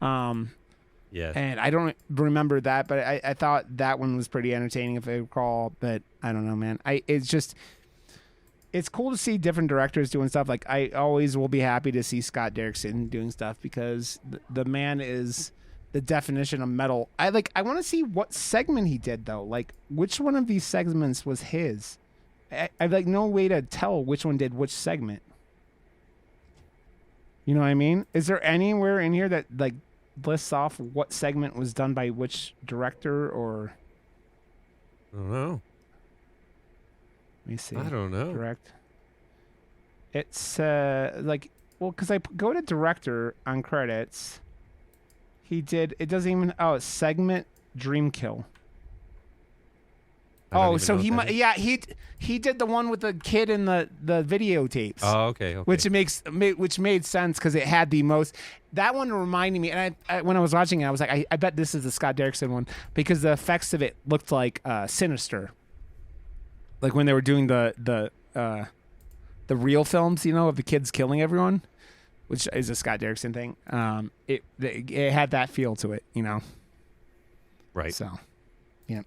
Yeah. And I don't remember that, but I thought that one was pretty entertaining if I recall. But I don't know, man. It's cool to see different directors doing stuff. Like I always will be happy to see Scott Derrickson doing stuff because the man is the definition of metal. I want to see what segment he did though. Like which one of these segments was his? I've like no way to tell which one did which segment. You know what I mean? Is there anywhere in here that like lists off what segment was done by which director or? I don't know. Let me see. I don't know. Direct. It's like, well, because I go to director on credits. He did. It doesn't even. Oh, segment Dream Kill. Oh, so he might. Yeah, he did the one with the kid in the videotapes. Oh, okay. Which made sense because it had the most. That one reminded me, and I when I was watching it, I was like, I bet this is the Scott Derrickson one because the effects of it looked like Sinister. Like when they were doing the real films, you know, of the kids killing everyone, which is a Scott Derrickson thing. It had that feel to it, you know. Right. So, yeah.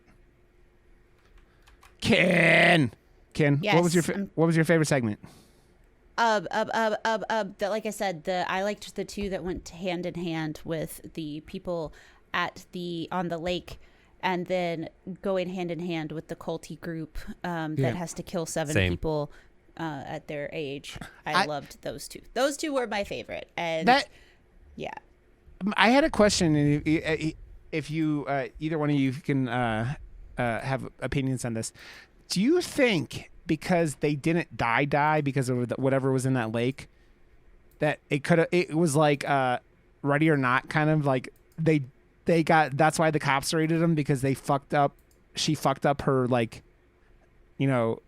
Ken, Yes, what was your favorite segment? Like I said, I liked the two that went hand in hand with the people on the lake, and then going hand in hand with the culty group that has to kill seven people at their age. I loved those two. Those two were my favorite, and yeah. I had a question, and if you either one of you can have opinions on this. Do you think because they didn't die because of whatever was in that lake, that it was like Ready or Not kind of like they got, that's why the cops raided them because she fucked up her, like, you know,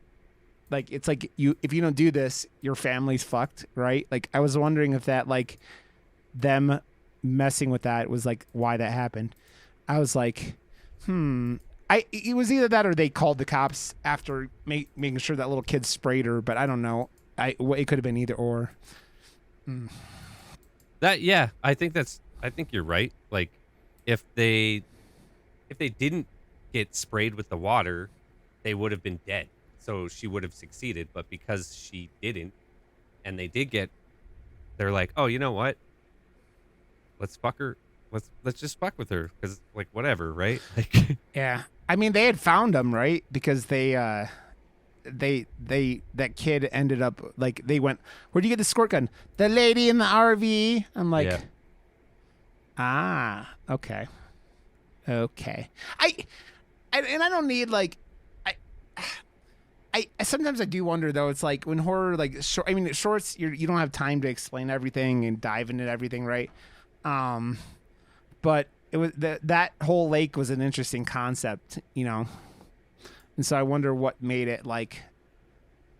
like it's like if you don't do this, your family's fucked, right? Like I was wondering if that, like, them messing with that was like why that happened. I was like, it was either that or they called the cops after making sure that little kid sprayed her, but I don't know. It could have been either or. I think you're right. Like if they didn't get sprayed with the water, they would have been dead. So she would have succeeded, but because she didn't and they did they're like, "Oh, you know what? Let's fuck her. Let's just fuck with her cuz like whatever, right?" Like yeah. I mean, they had found him, right? Because that kid ended up, like, they went, "Where'd you get the squirt gun?" "The lady in the RV." I'm like, okay. I don't need, like, I sometimes I do wonder though. It's like when horror, like, shorts, you don't have time to explain everything and dive into everything, right? But it was that whole lake was an interesting concept, you know, and so I wonder what made it, like,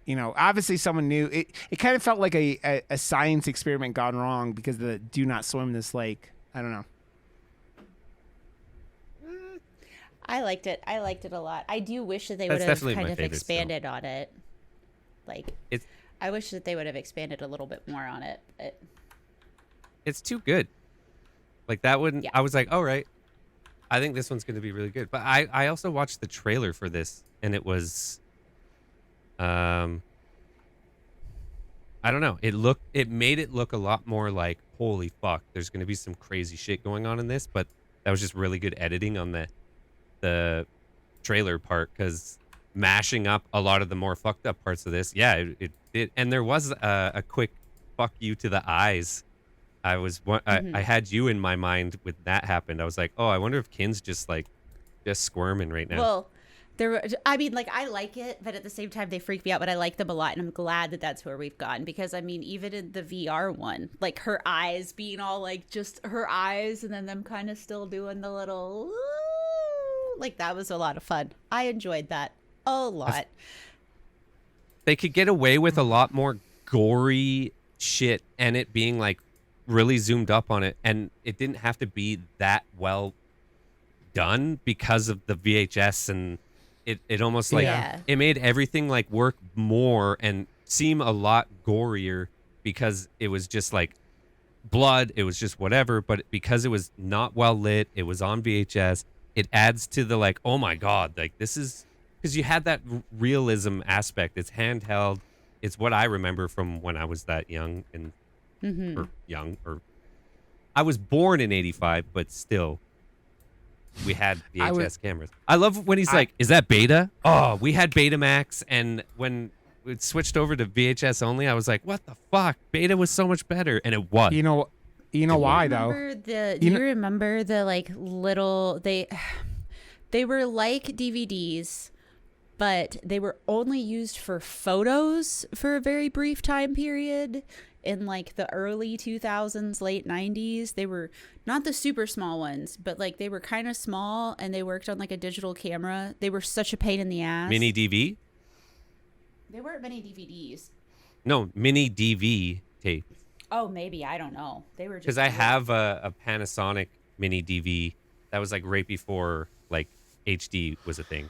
you know, obviously someone knew it. It kind of felt like a science experiment gone wrong because of the do not swim this lake. I don't know. I liked it a lot. I do wish that they would have kind of expanded on it. Like, I wish that they would have expanded a little bit more on it. But it's too good. Like that wouldn't. Yeah. I was like, all right, I think this one's going to be really good. But I also watched the trailer for this, and it was, I don't know. It made it look a lot more like, holy fuck, there's going to be some crazy shit going on in this. But that was just really good editing on the trailer part, because mashing up a lot of the more fucked up parts of this. Yeah, it did. And there was a quick fuck you to the eyes. I had you in my mind when that happened. I was like, oh, I wonder if Kin's just squirming right now. Well, I like it, but at the same time, they freak me out. But I like them a lot, and I'm glad that that's where we've gone, because I mean, even in the VR one, like her eyes being all like just her eyes, and then them kind of still doing the little, like, that was a lot of fun. I enjoyed that a lot. they could get away with a lot more gory shit and it being like really zoomed up on it, and it didn't have to be that well done because of the VHS, and it almost like Yeah. it made everything like work more and seem a lot gorier because it was just like blood, it was just whatever, but because it was not well lit, it was on VHS, it adds to the like, oh my god, like this is because you had that realism aspect. It's handheld. It's what I remember from when I was that young and or I was born in 85, but still we had VHS cameras. I love when he's like, is that beta? Oh, we had Betamax, and when it switched over to VHS only, I was like, what the fuck? Beta was so much better, and it was. You know why though? Do you remember the like little they were like DVDs, but they were only used for photos for a very brief time period in like the early 2000s, late 90s. They were not the super small ones, but like they were kind of small and they worked on like a digital camera. They were such a pain in the ass. Mini DV? They weren't mini DVDs. No, mini DV tape. Oh, maybe. I don't know. They were just Because I have a Panasonic mini DV that was like right before like HD was a thing.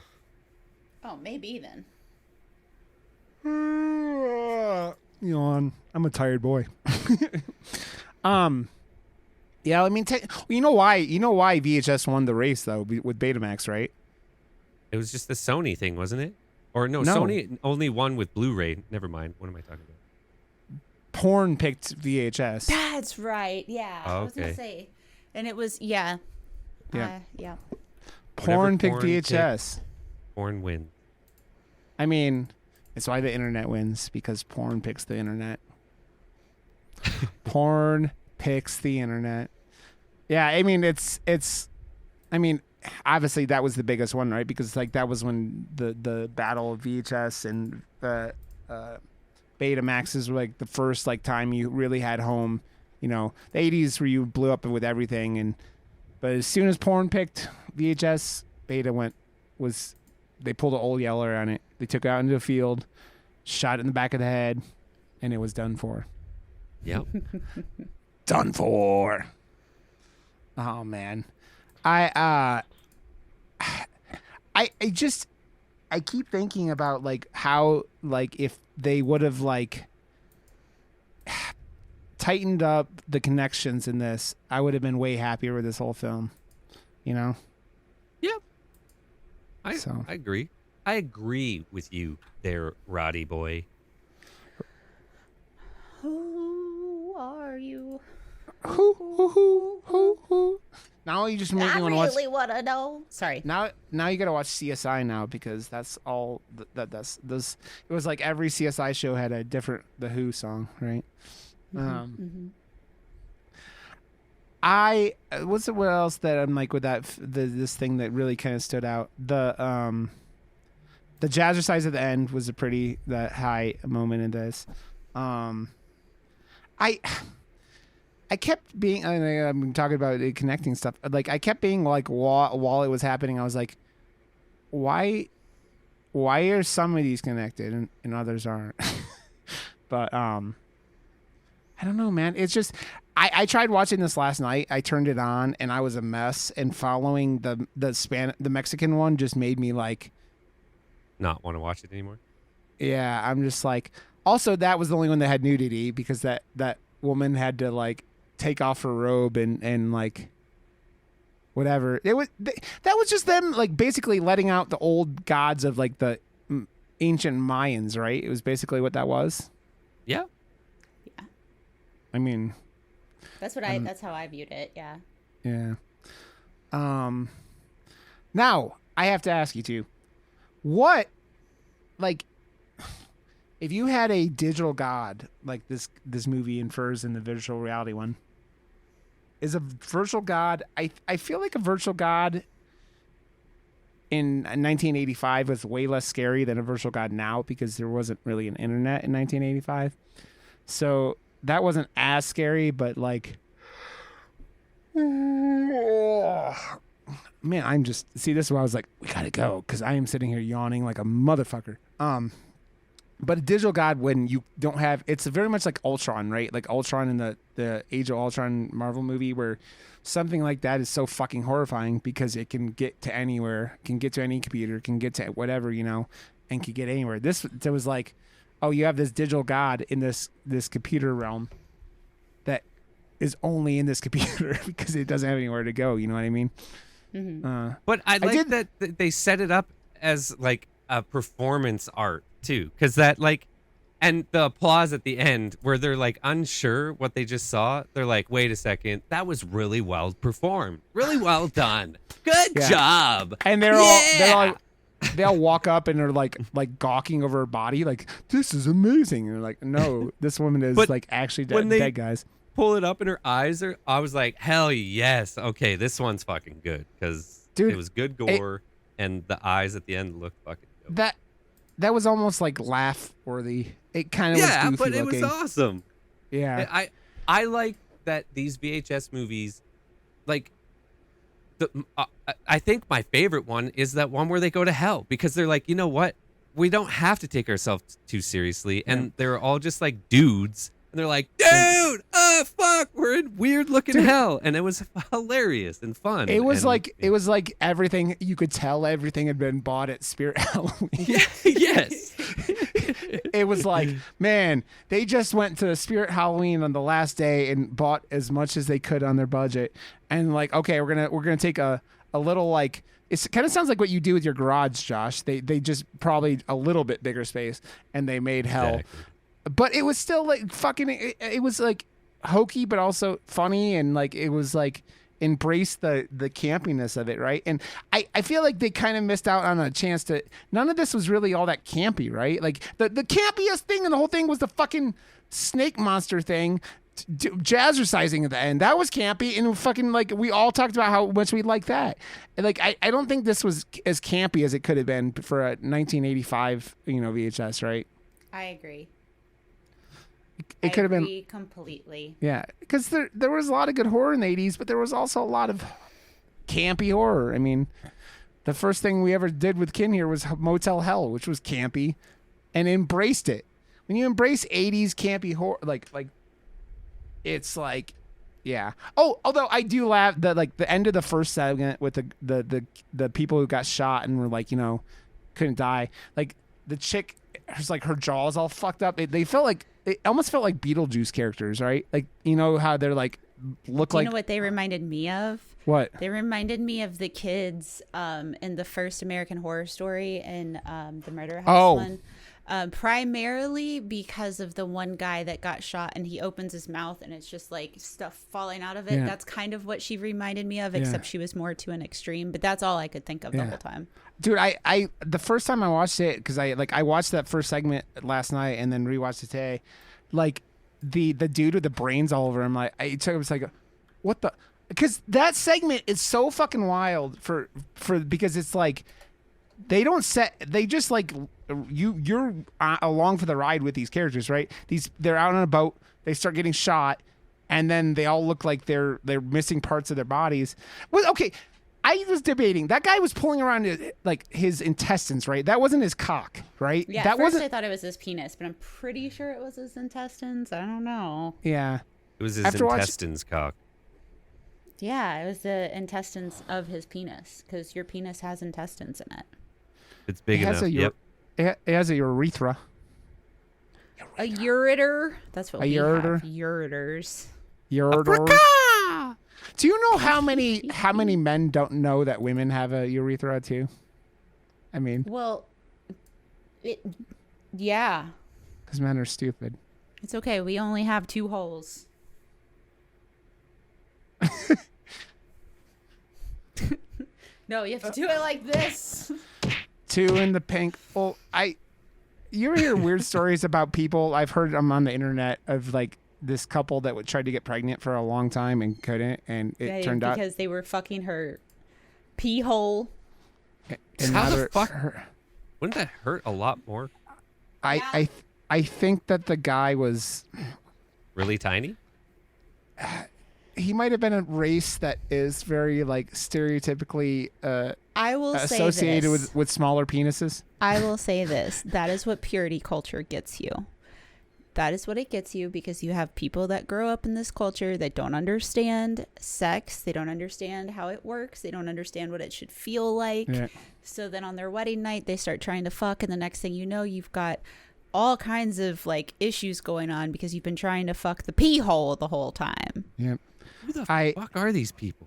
Oh, maybe then. Yawn. I'm a tired boy. Yeah, I mean, you know why VHS won the race though with Betamax, right? It was just the Sony thing, wasn't it? Or no, No. Sony only won with Blu-ray. Never mind. What am I talking about? Porn picked VHS. That's right. Yeah. Oh, I was going to okay. say. And it was, yeah. Yeah. Yeah. Porn picked porn VHS. Porn win. I mean, it's why the internet wins, because porn picks the internet. Porn picks the internet. Yeah, I mean I mean, obviously that was the biggest one, right? Because like that was when the battle of VHS and Betamaxes were like the first like time you really had home, you know, the 80s where you blew up with everything, but as soon as porn picked VHS, Beta they pulled an old yeller on it. They took it out into the field, shot it in the back of the head, and it was done for. Yep. Done for. Oh man. I keep thinking about like how like if they would have like tightened up the connections in this, I would have been way happier with this whole film. You know? Yep. I agree. I agree with you there, Roddy boy. Who are you? Who. Now you just make me want to watch. I really want to know. Sorry. Now you gotta watch CSI now, because that's all that's this. It was like every CSI show had a different The Who song, right? What else that I'm like with that this thing that really kind of stood out. The jazzercise at the end was a pretty high moment in this. I kept being, I'm talking about it connecting stuff. Like I kept being like, while it was happening, I was like, why are some of these connected and others aren't? But I don't know, man. It's just, I tried watching this last night. I turned it on and I was a mess. And following the Mexican one just made me like, Not want to watch it anymore. yeah. I'm just like. Also, that was the only one that had nudity, because that woman had to like take off her robe and like whatever. That was just them like basically letting out the old gods of like the ancient Mayans, right? It was basically what that was. Yeah. Yeah. I mean, That's how I viewed it. Yeah. yeah. Now I have to ask you two, what, like, if you had a digital god like this movie infers in the virtual reality one, is a virtual god? I feel like a virtual god in 1985 was way less scary than a virtual god now, because there wasn't really an internet in 1985, so that wasn't as scary. But like, man, this is why I was like, we gotta go, because I am sitting here yawning like a motherfucker. But a digital god, when you don't have, it's very much like Ultron, right? Like Ultron in the Age of Ultron Marvel movie, where something like that is so fucking horrifying because it can get to anywhere, can get to any computer, can get to whatever, and can get anywhere. This was like, oh, you have this digital god in this computer realm that is only in this computer because it doesn't have anywhere to go. You know what I mean? Mm-hmm. But I like that they set it up as like a performance art too, because that like, and the applause at the end where they're like unsure what they just saw. They're like, wait a second, that was really well performed, really well done, good job. And they all walk up and they're like gawking over her body, like, this is amazing. And they're like, no, this woman is like actually dead, guys. Pull it up and her eyes are, I was like, hell yes, okay, this one's fucking good, because it was good gore and the eyes at the end looked fucking good. That was almost like laugh worthy. It kind of was goofy but looking. It was awesome. Yeah, I like that these VHS movies, like, I think my favorite one is that one where they go to hell, because they're like, you know what, we don't have to take ourselves too seriously, and they're all just like dudes, and they're like, dude, oh fuck, we're in weird looking hell, and it was hilarious and fun. It was like everything, you could tell everything had been bought at Spirit Halloween. Yes. It was like, man, they just went to Spirit Halloween on the last day and bought as much as they could on their budget, and like, okay, we're gonna take a little, like, it kind of sounds like what you do with your garage, Josh. They just probably a little bit bigger space, and they made hell. Exactly. But it was still like fucking, it was like hokey, but also funny. And like, it was like embrace the campiness of it. Right. And I feel like they kind of missed out on a chance to, none of this was really all that campy, right? Like the campiest thing in the whole thing was the fucking snake monster thing, jazzercising at the end. That was campy. And fucking, like, we all talked about how much we like that. And like, I don't think this was as campy as it could have been for a 1985, VHS, right? I agree. It could have been completely. Yeah, because there was a lot of good horror in the 80s, but there was also a lot of campy horror. I mean, the first thing we ever did with Kin here was Motel Hell, which was campy, and embraced it. When you embrace 80s campy horror, like it's like, yeah. Oh, although I do laugh that, like, the end of the first segment with the people who got shot and were like, couldn't die. Like the chick, it's like her jaw's all fucked up. It almost felt like Beetlejuice characters, right? Like, how they're like, look like. You know what they reminded me of? What? They reminded me of the kids in the first American Horror Story in the Murder House one. Primarily because of the one guy that got shot and he opens his mouth and it's just like stuff falling out of it. Yeah. That's kind of what she reminded me of, except she was more to an extreme. But that's all I could think of the whole time. Dude, I the first time I watched it, because I watched that first segment last night and then rewatched it today, like the dude with the brains all over him, like I was like, what the? Because that segment is so fucking wild for because it's like they just like you're along for the ride with these characters, right? They're out on a boat, they start getting shot, and then they all look like they're missing parts of their bodies. Well, okay. I was debating. That guy was pulling around like his intestines, right? That wasn't his cock, right? Yeah, that at first wasn't. I thought it was his penis, but I'm pretty sure it was his intestines. I don't know. Yeah, it was his intestines cock. Yeah, it was the intestines of his penis, because your penis has intestines in it. It's big enough. It has a urethra. A ureter. That's what we ureter. have. Ureters. Ureter. Do you know how many men don't know that women have a urethra too? I mean, well, yeah. Because men are stupid. It's okay. We only have 2 holes. No, you have to do it like this. 2 in the pink. Well, you ever hear weird stories about people? I've heard them on the internet of like this couple that would try to get pregnant for a long time and couldn't, and it turned out because they were fucking her pee hole. And how the fuck? Wouldn't that hurt a lot more? I think that the guy was really tiny. He he might have been a race that is very like stereotypically I will say associated this. with smaller penises. I will say this. That is what purity culture gets you. That is what it gets you, because you have people that grow up in this culture that don't understand sex. They don't understand how it works. They don't understand what it should feel like. Yeah. So then on their wedding night, they start trying to fuck. And the next thing you know, you've got all kinds of like issues going on because you've been trying to fuck the pee hole the whole time. Yeah. Who the fuck are these people?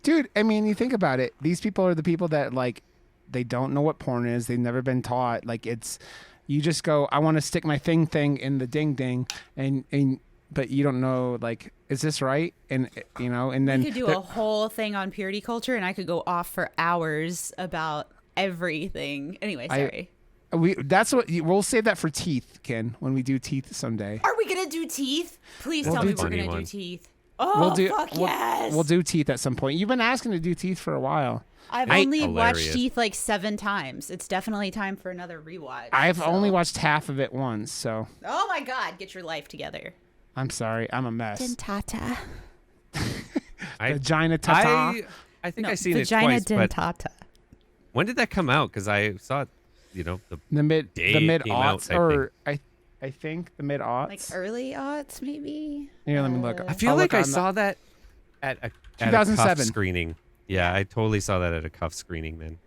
Dude, I mean, you think about it. These people are the people that like, they don't know what porn is. They've never been taught. Like it's, you just go, I want to stick my thing in the ding, and but you don't know, like, is this right? And you know, and then We could do a whole thing on purity culture, and I could go off for hours about everything. Anyway, sorry. We'll save that for teeth, Ken, when we do teeth someday. Are we gonna do teeth? Please We'll tell do me we're funny gonna do ones. teeth. Oh, yes. We'll do teeth at some point. You've been asking to do teeth for a while. I've only watched teeth like 7 times. It's definitely time for another rewatch. I've only watched half of it once, so. Oh my God, get your life together. I'm sorry, I'm a mess. Dentata. Vagina tata. I think No, I seen it vagina twice, but dentata. when did that come out? Because I saw it, The mid day it came out aughts, type or I think the mid aughts. Like early aughts, maybe? Here, let me look. I feel I'll like look I on saw that at a 2007 cuff screening. Yeah, I totally saw that at a cuff screening then.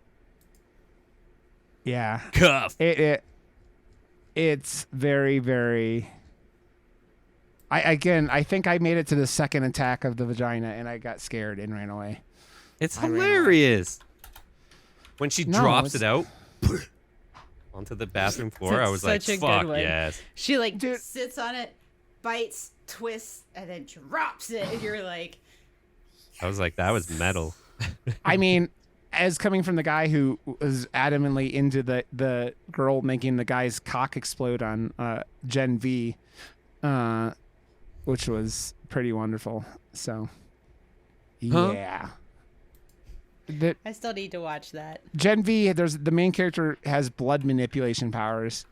Yeah. Cuff. It's very, very. I think I made it to the second attack of the vagina and I got scared and ran away. It's I ran away. hilarious. When she No, drops it's- it out onto the bathroom floor, I was like, such a good fuck one. yes. She like Dude. sits on it, bites, twists, and then drops it. And you're like, I was like, that was metal. I mean, as coming from the guy who was adamantly into the girl making the guy's cock explode on Gen V, which was pretty wonderful. So, Huh? yeah. I still need to watch that. Gen V, the main character has blood manipulation powers,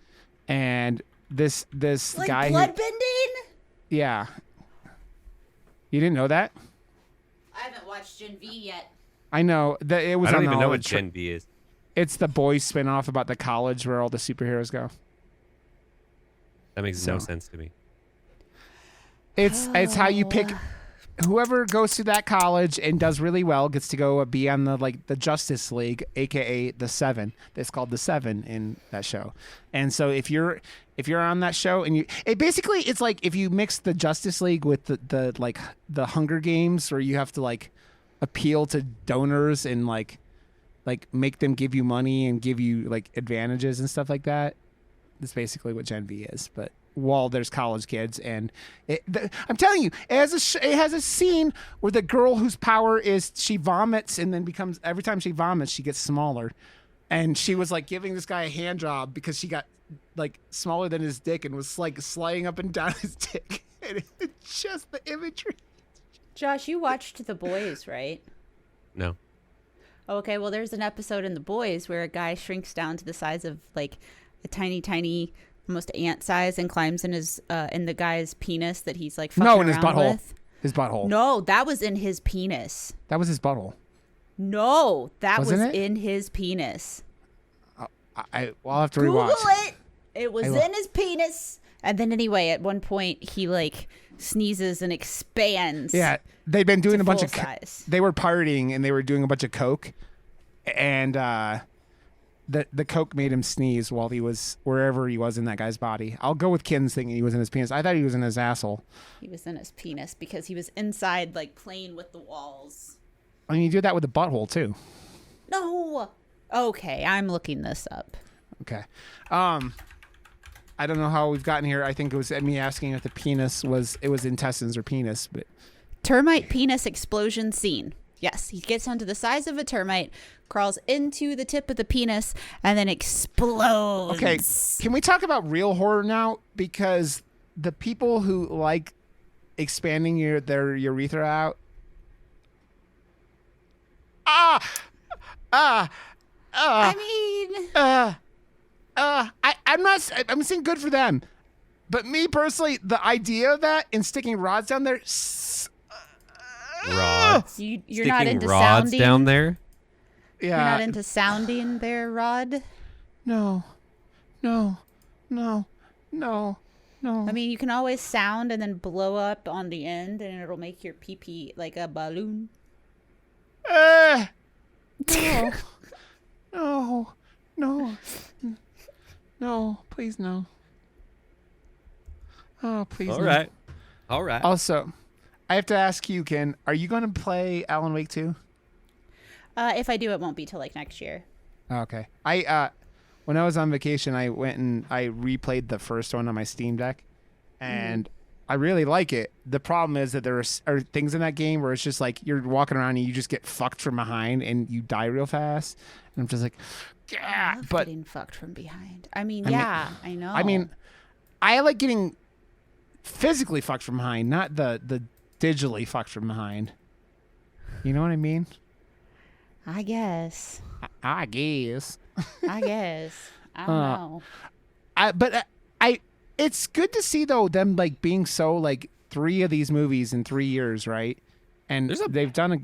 and this Like guy blood bending? yeah. You didn't know that? I haven't watched Gen V yet. I know that it was. I don't on even all know the what Gen V is. It's the Boys spinoff about the college where all the superheroes go. That makes no sense to me. It's how you pick whoever goes to that college and does really well gets to go be on the Justice League, aka the Seven. It's called the Seven in that show. And so if you're on that show and it's like if you mix the Justice League with the Hunger Games, where you have to like appeal to donors and like make them give you money and give you like advantages and stuff like that. That's basically what Gen V is, but while there's college kids, and I'm telling you, it has a scene where the girl whose power is she vomits and then becomes, every time she vomits she gets smaller, and she was like giving this guy a hand job because she got like smaller than his dick and was like sliding up and down his dick, and it's just the imagery. Josh, you watched The Boys, right? No. Okay, well, there's an episode in The Boys where a guy shrinks down to the size of like a tiny, almost ant size, and climbs in the guy's penis that he's like fucking in his around butthole. with. His butthole. No, that was in his penis. That was his butthole. No, that Wasn't was it? in his penis. I'll have to Google rewatch. it. It was I will. in his penis. And then anyway, at one point he like sneezes and expands. Yeah, they'd been doing to a bunch full of. size. They were partying and they were doing a bunch of coke, and the coke made him sneeze while he was wherever he was in that guy's body. I'll go with Ken's thinking he was in his penis. I thought he was in his asshole. He was in his penis because he was inside like playing with the walls. I mean, you do that with the butthole too. No. Okay, I'm looking this up. Okay. I don't know how we've gotten here. I think it was me asking if the penis was intestines or penis, but Termite penis explosion scene. Yes, he gets onto the size of a termite, crawls into the tip of the penis, and then explodes. okay. Can we talk about real horror now? Because the people who like expanding their urethra out. I mean, I'm saying good for them, but me personally, the idea of that and sticking rods down there, rods. You're not Sticking into rods sounding down there. You're not into sounding there, Rod? No. No. No. No. No. I mean, you can always sound and then blow up on the end, and it'll make your pee pee like a balloon. No. No. No. No. Please, no. Oh, please. All no. right. All right. Also, I have to ask you, Ken, are you going to play Alan Wake 2? If I do, it won't be till like next year. Okay. When I was on vacation, I went and I replayed the first one on my Steam Deck, and I really like it. The problem is that there are things in that game where it's just like you're walking around and you just get fucked from behind and you die real fast. And I'm just like, yeah. I love But getting fucked from behind. I mean, I know. I mean, I like getting physically fucked from behind, not the digitally fucked from behind. You know what I mean? I guess. I guess. I guess. I don't know. It's good to see though them like being so like 3 of these movies in 3 years, right? And they've done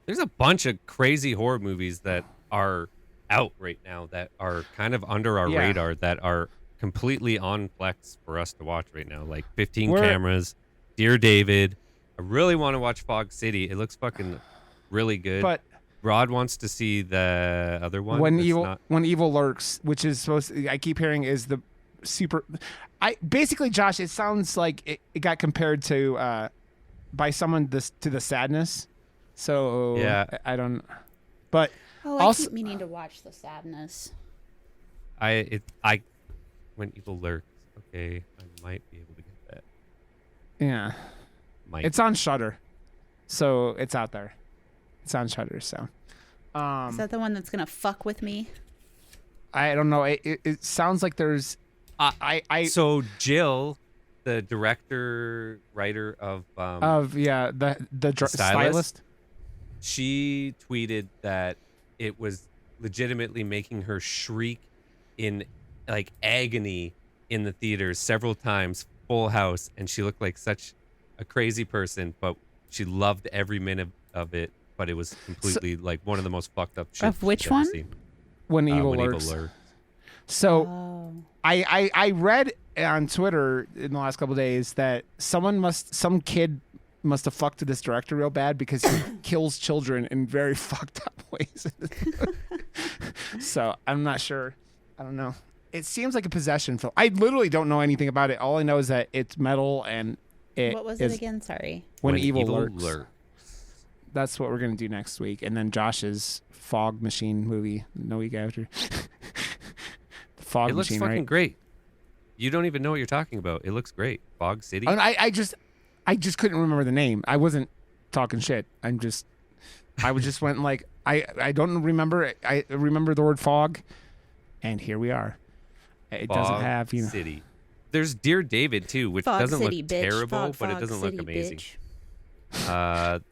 There's a bunch of crazy horror movies that are out right now that are kind of under our radar that are completely on Plex for us to watch right now. Like 15 Cameras, Dear David. I really want to watch Fog City. It looks fucking really good. But Rod wants to see the other one. When Evil Lurks, which is supposed to, I keep hearing is the super. Basically, Josh, it sounds like it got compared to by someone to the Sadness. So yeah, I don't. But I keep meaning to watch The Sadness. When Evil Lurks. Okay, I might be able to get that. Yeah, it's on Shudder, so it's out there. It's on Shudder, so. Is that the one that's gonna fuck with me? I don't know. It sounds like there's. So Jill, the director writer of the stylist, she tweeted that it was legitimately making her shriek in like agony in the theaters several times, full house, and she looked like such a crazy person, but she loved every minute of it. But it was completely like one of the most fucked up shit. Of which one? When Evil Lurks. So I read on Twitter in the last couple of days that some kid must have fucked with this director real bad because he kills children in very fucked up ways. So I'm not sure. I don't know. It seems like a possession film. I literally don't know anything about it. All I know is that it's metal and what was it again? Sorry. When Evil Lurks. That's what we're going to do next week. And then Josh's Fog Machine movie the week after. The Fog Machine, looks fucking great. You don't even know what you're talking about. It looks great. Fog City. I just couldn't remember the name. I wasn't talking shit. I just went like, I don't remember. I remember the word fog. And here we are. It Fog doesn't have, City. There's Dear David too, which Fog doesn't City, look bitch. terrible, but it Fog doesn't City, look amazing. Bitch.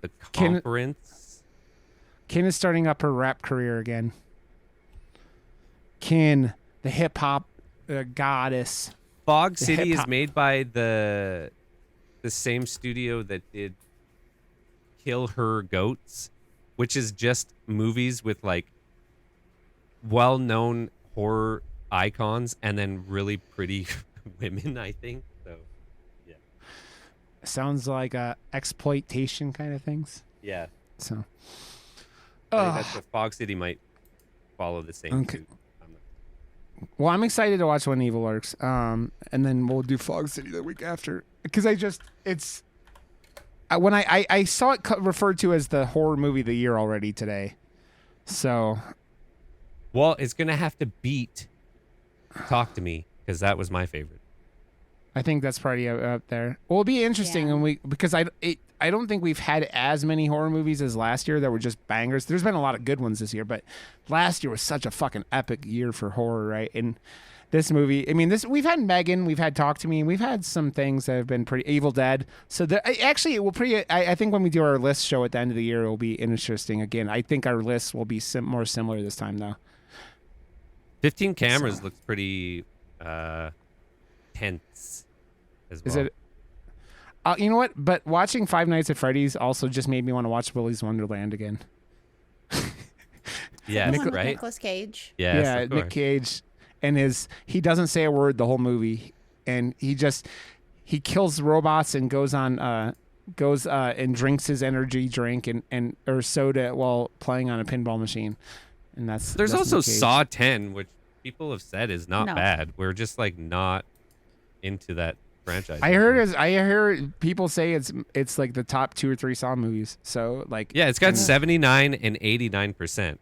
The Conference. Kin is starting up her rap career again. Kin, the hip hop goddess. Fog City is made by the same studio that did Kill Her Goats, which is just movies with like well-known horror icons and then really pretty women, I think. So, yeah. Sounds like exploitation kind of things. Yeah. So. I think that's what Fog City might follow the same. Okay. Well, I'm excited to watch When Evil Lurks, and then we'll do Fog City the week after. Because when I saw it referred to as the horror movie of the year already today. So. Well, it's gonna have to beat Talk to Me because that was my favorite. I think that's probably up there. Well, it'll be interesting, and because I don't think we've had as many horror movies as last year that were just bangers. There's been a lot of good ones this year, but last year was such a fucking epic year for horror, right? And this movie, I mean, we've had Megan, we've had Talk to Me, and we've had some things that have been pretty Evil Dead. So actually, it will I think when we do our list show at the end of the year, it will be interesting. Again, I think our list will be more similar this time, though. 15 Cameras looks pretty tense as well. You know what? But watching Five Nights at Freddy's also just made me want to watch Willy's Wonderland again. Yes, One with right? Nicolas Cage. Yes, yeah, of course. Nick Cage and he doesn't say a word the whole movie, and he kills robots and goes and drinks his energy drink and or soda while playing on a pinball machine. And that's There's that's also Nick Cage. Saw 10, which people have said is not No. bad. We're just like not into that franchise. I heard people say it's like the top 2 or 3 Saw movies. So like Yeah, it's got 79 and 89%.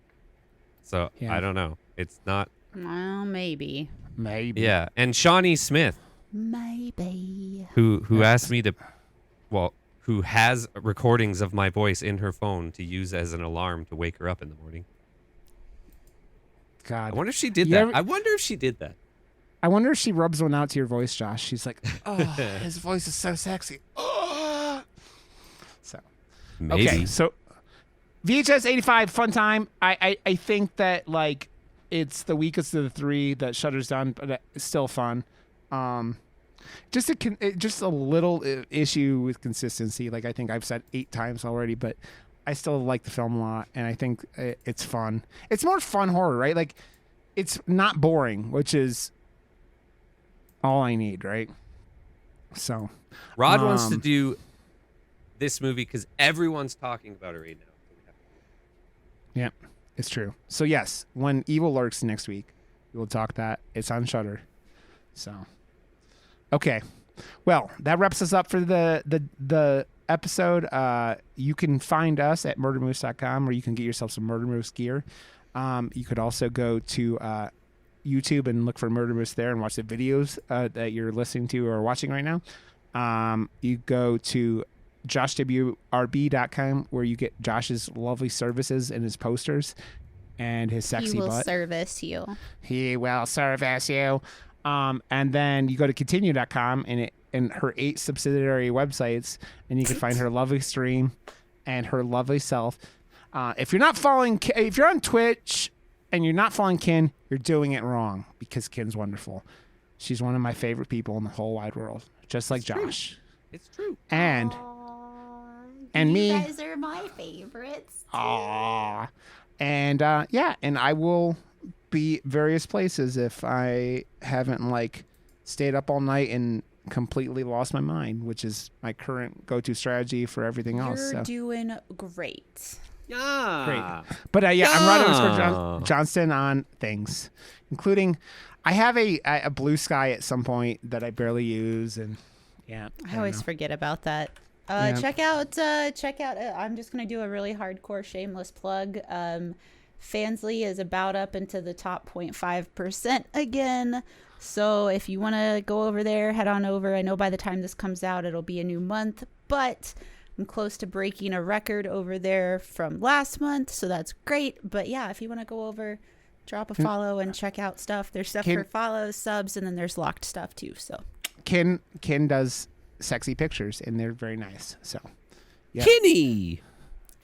So Yeah. I don't know. It's not. Well, maybe. maybe. Yeah, and Shawnee Smith, Maybe. who asked me to, who has recordings of my voice in her phone to use as an alarm to wake her up in the morning. God. I wonder if she did You that. ever- I wonder if she did that. I wonder if she rubs one out to your voice, Josh. She's like, oh, his voice is so sexy. Oh. So Maybe. okay, so VHS 85 fun time. I think that like it's the weakest of the 3 that Shutter's done, but it's still fun. Just a little issue with consistency. Like I think I've said 8 times already, but I still like the film a lot, and I think it's fun. It's more fun horror, right? Like it's not boring, which is all I need, right? So Rod wants to do this movie because everyone's talking about it right now. yeah, it's true. So yes, when Evil Lurks next week, we will talk that. It's on Shudder. So okay. Well, that wraps us up for the episode. You can find us at murdermoose.com, where you can get yourself some Murder Moose gear. You could also go to YouTube and look for Murder Moose there and watch the videos that you're listening to or watching right now. You go to Joshwrb.com, where you get Josh's lovely services and his posters and his sexy He will butt. service you. He will service you. And then you go to Kintinue.com and her 8 subsidiary websites, and you can find her lovely stream and her lovely self. If you're on Twitch and you're not following Kin, you're doing it wrong, because Kin's wonderful. She's one of my favorite people in the whole wide world, just like Josh. It's true. And me. You guys are my favorites. Aww. And and I will be various places if I haven't like stayed up all night and completely lost my mind, which is my current go-to strategy for everything else. You're So doing great. Yeah. great. But I'm Rod Johnston on things, including I have a blue sky at some point that I barely use, and yeah, I always forget about that. Yeah. Check out. I'm just gonna do a really hardcore shameless plug. Fansly is about up into the top 0.5% again. So if you want to go over there, head on over. I know by the time this comes out, it'll be a new month, but I'm close to breaking a record over there from last month. So that's great. But yeah, if you want to go over, drop a follow and check out stuff. There's stuff for follows, subs, and then there's locked stuff too. So Kin does sexy pictures, and they're very nice. So yeah. Kenny.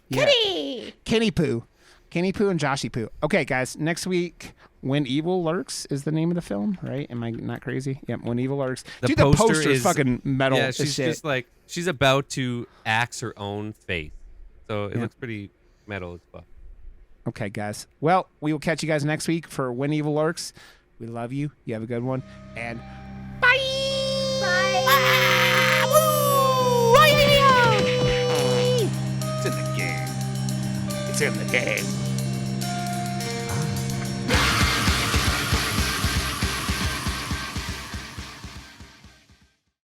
Yeah. Kitty! Kenny Poo and Joshy Poo. Okay, guys, next week, When Evil Lurks is the name of the film, right? Am I not crazy? Yep, When Evil Lurks. The Dude, poster the poster is is fucking metal Yeah, as she's shit. just like, she's about to axe her own face. So it Yeah. looks pretty metal as fuck. Okay, guys. Well, we will catch you guys next week for When Evil Lurks. We love you. You have a good one. And bye! Bye! It's in the game. It's in the game.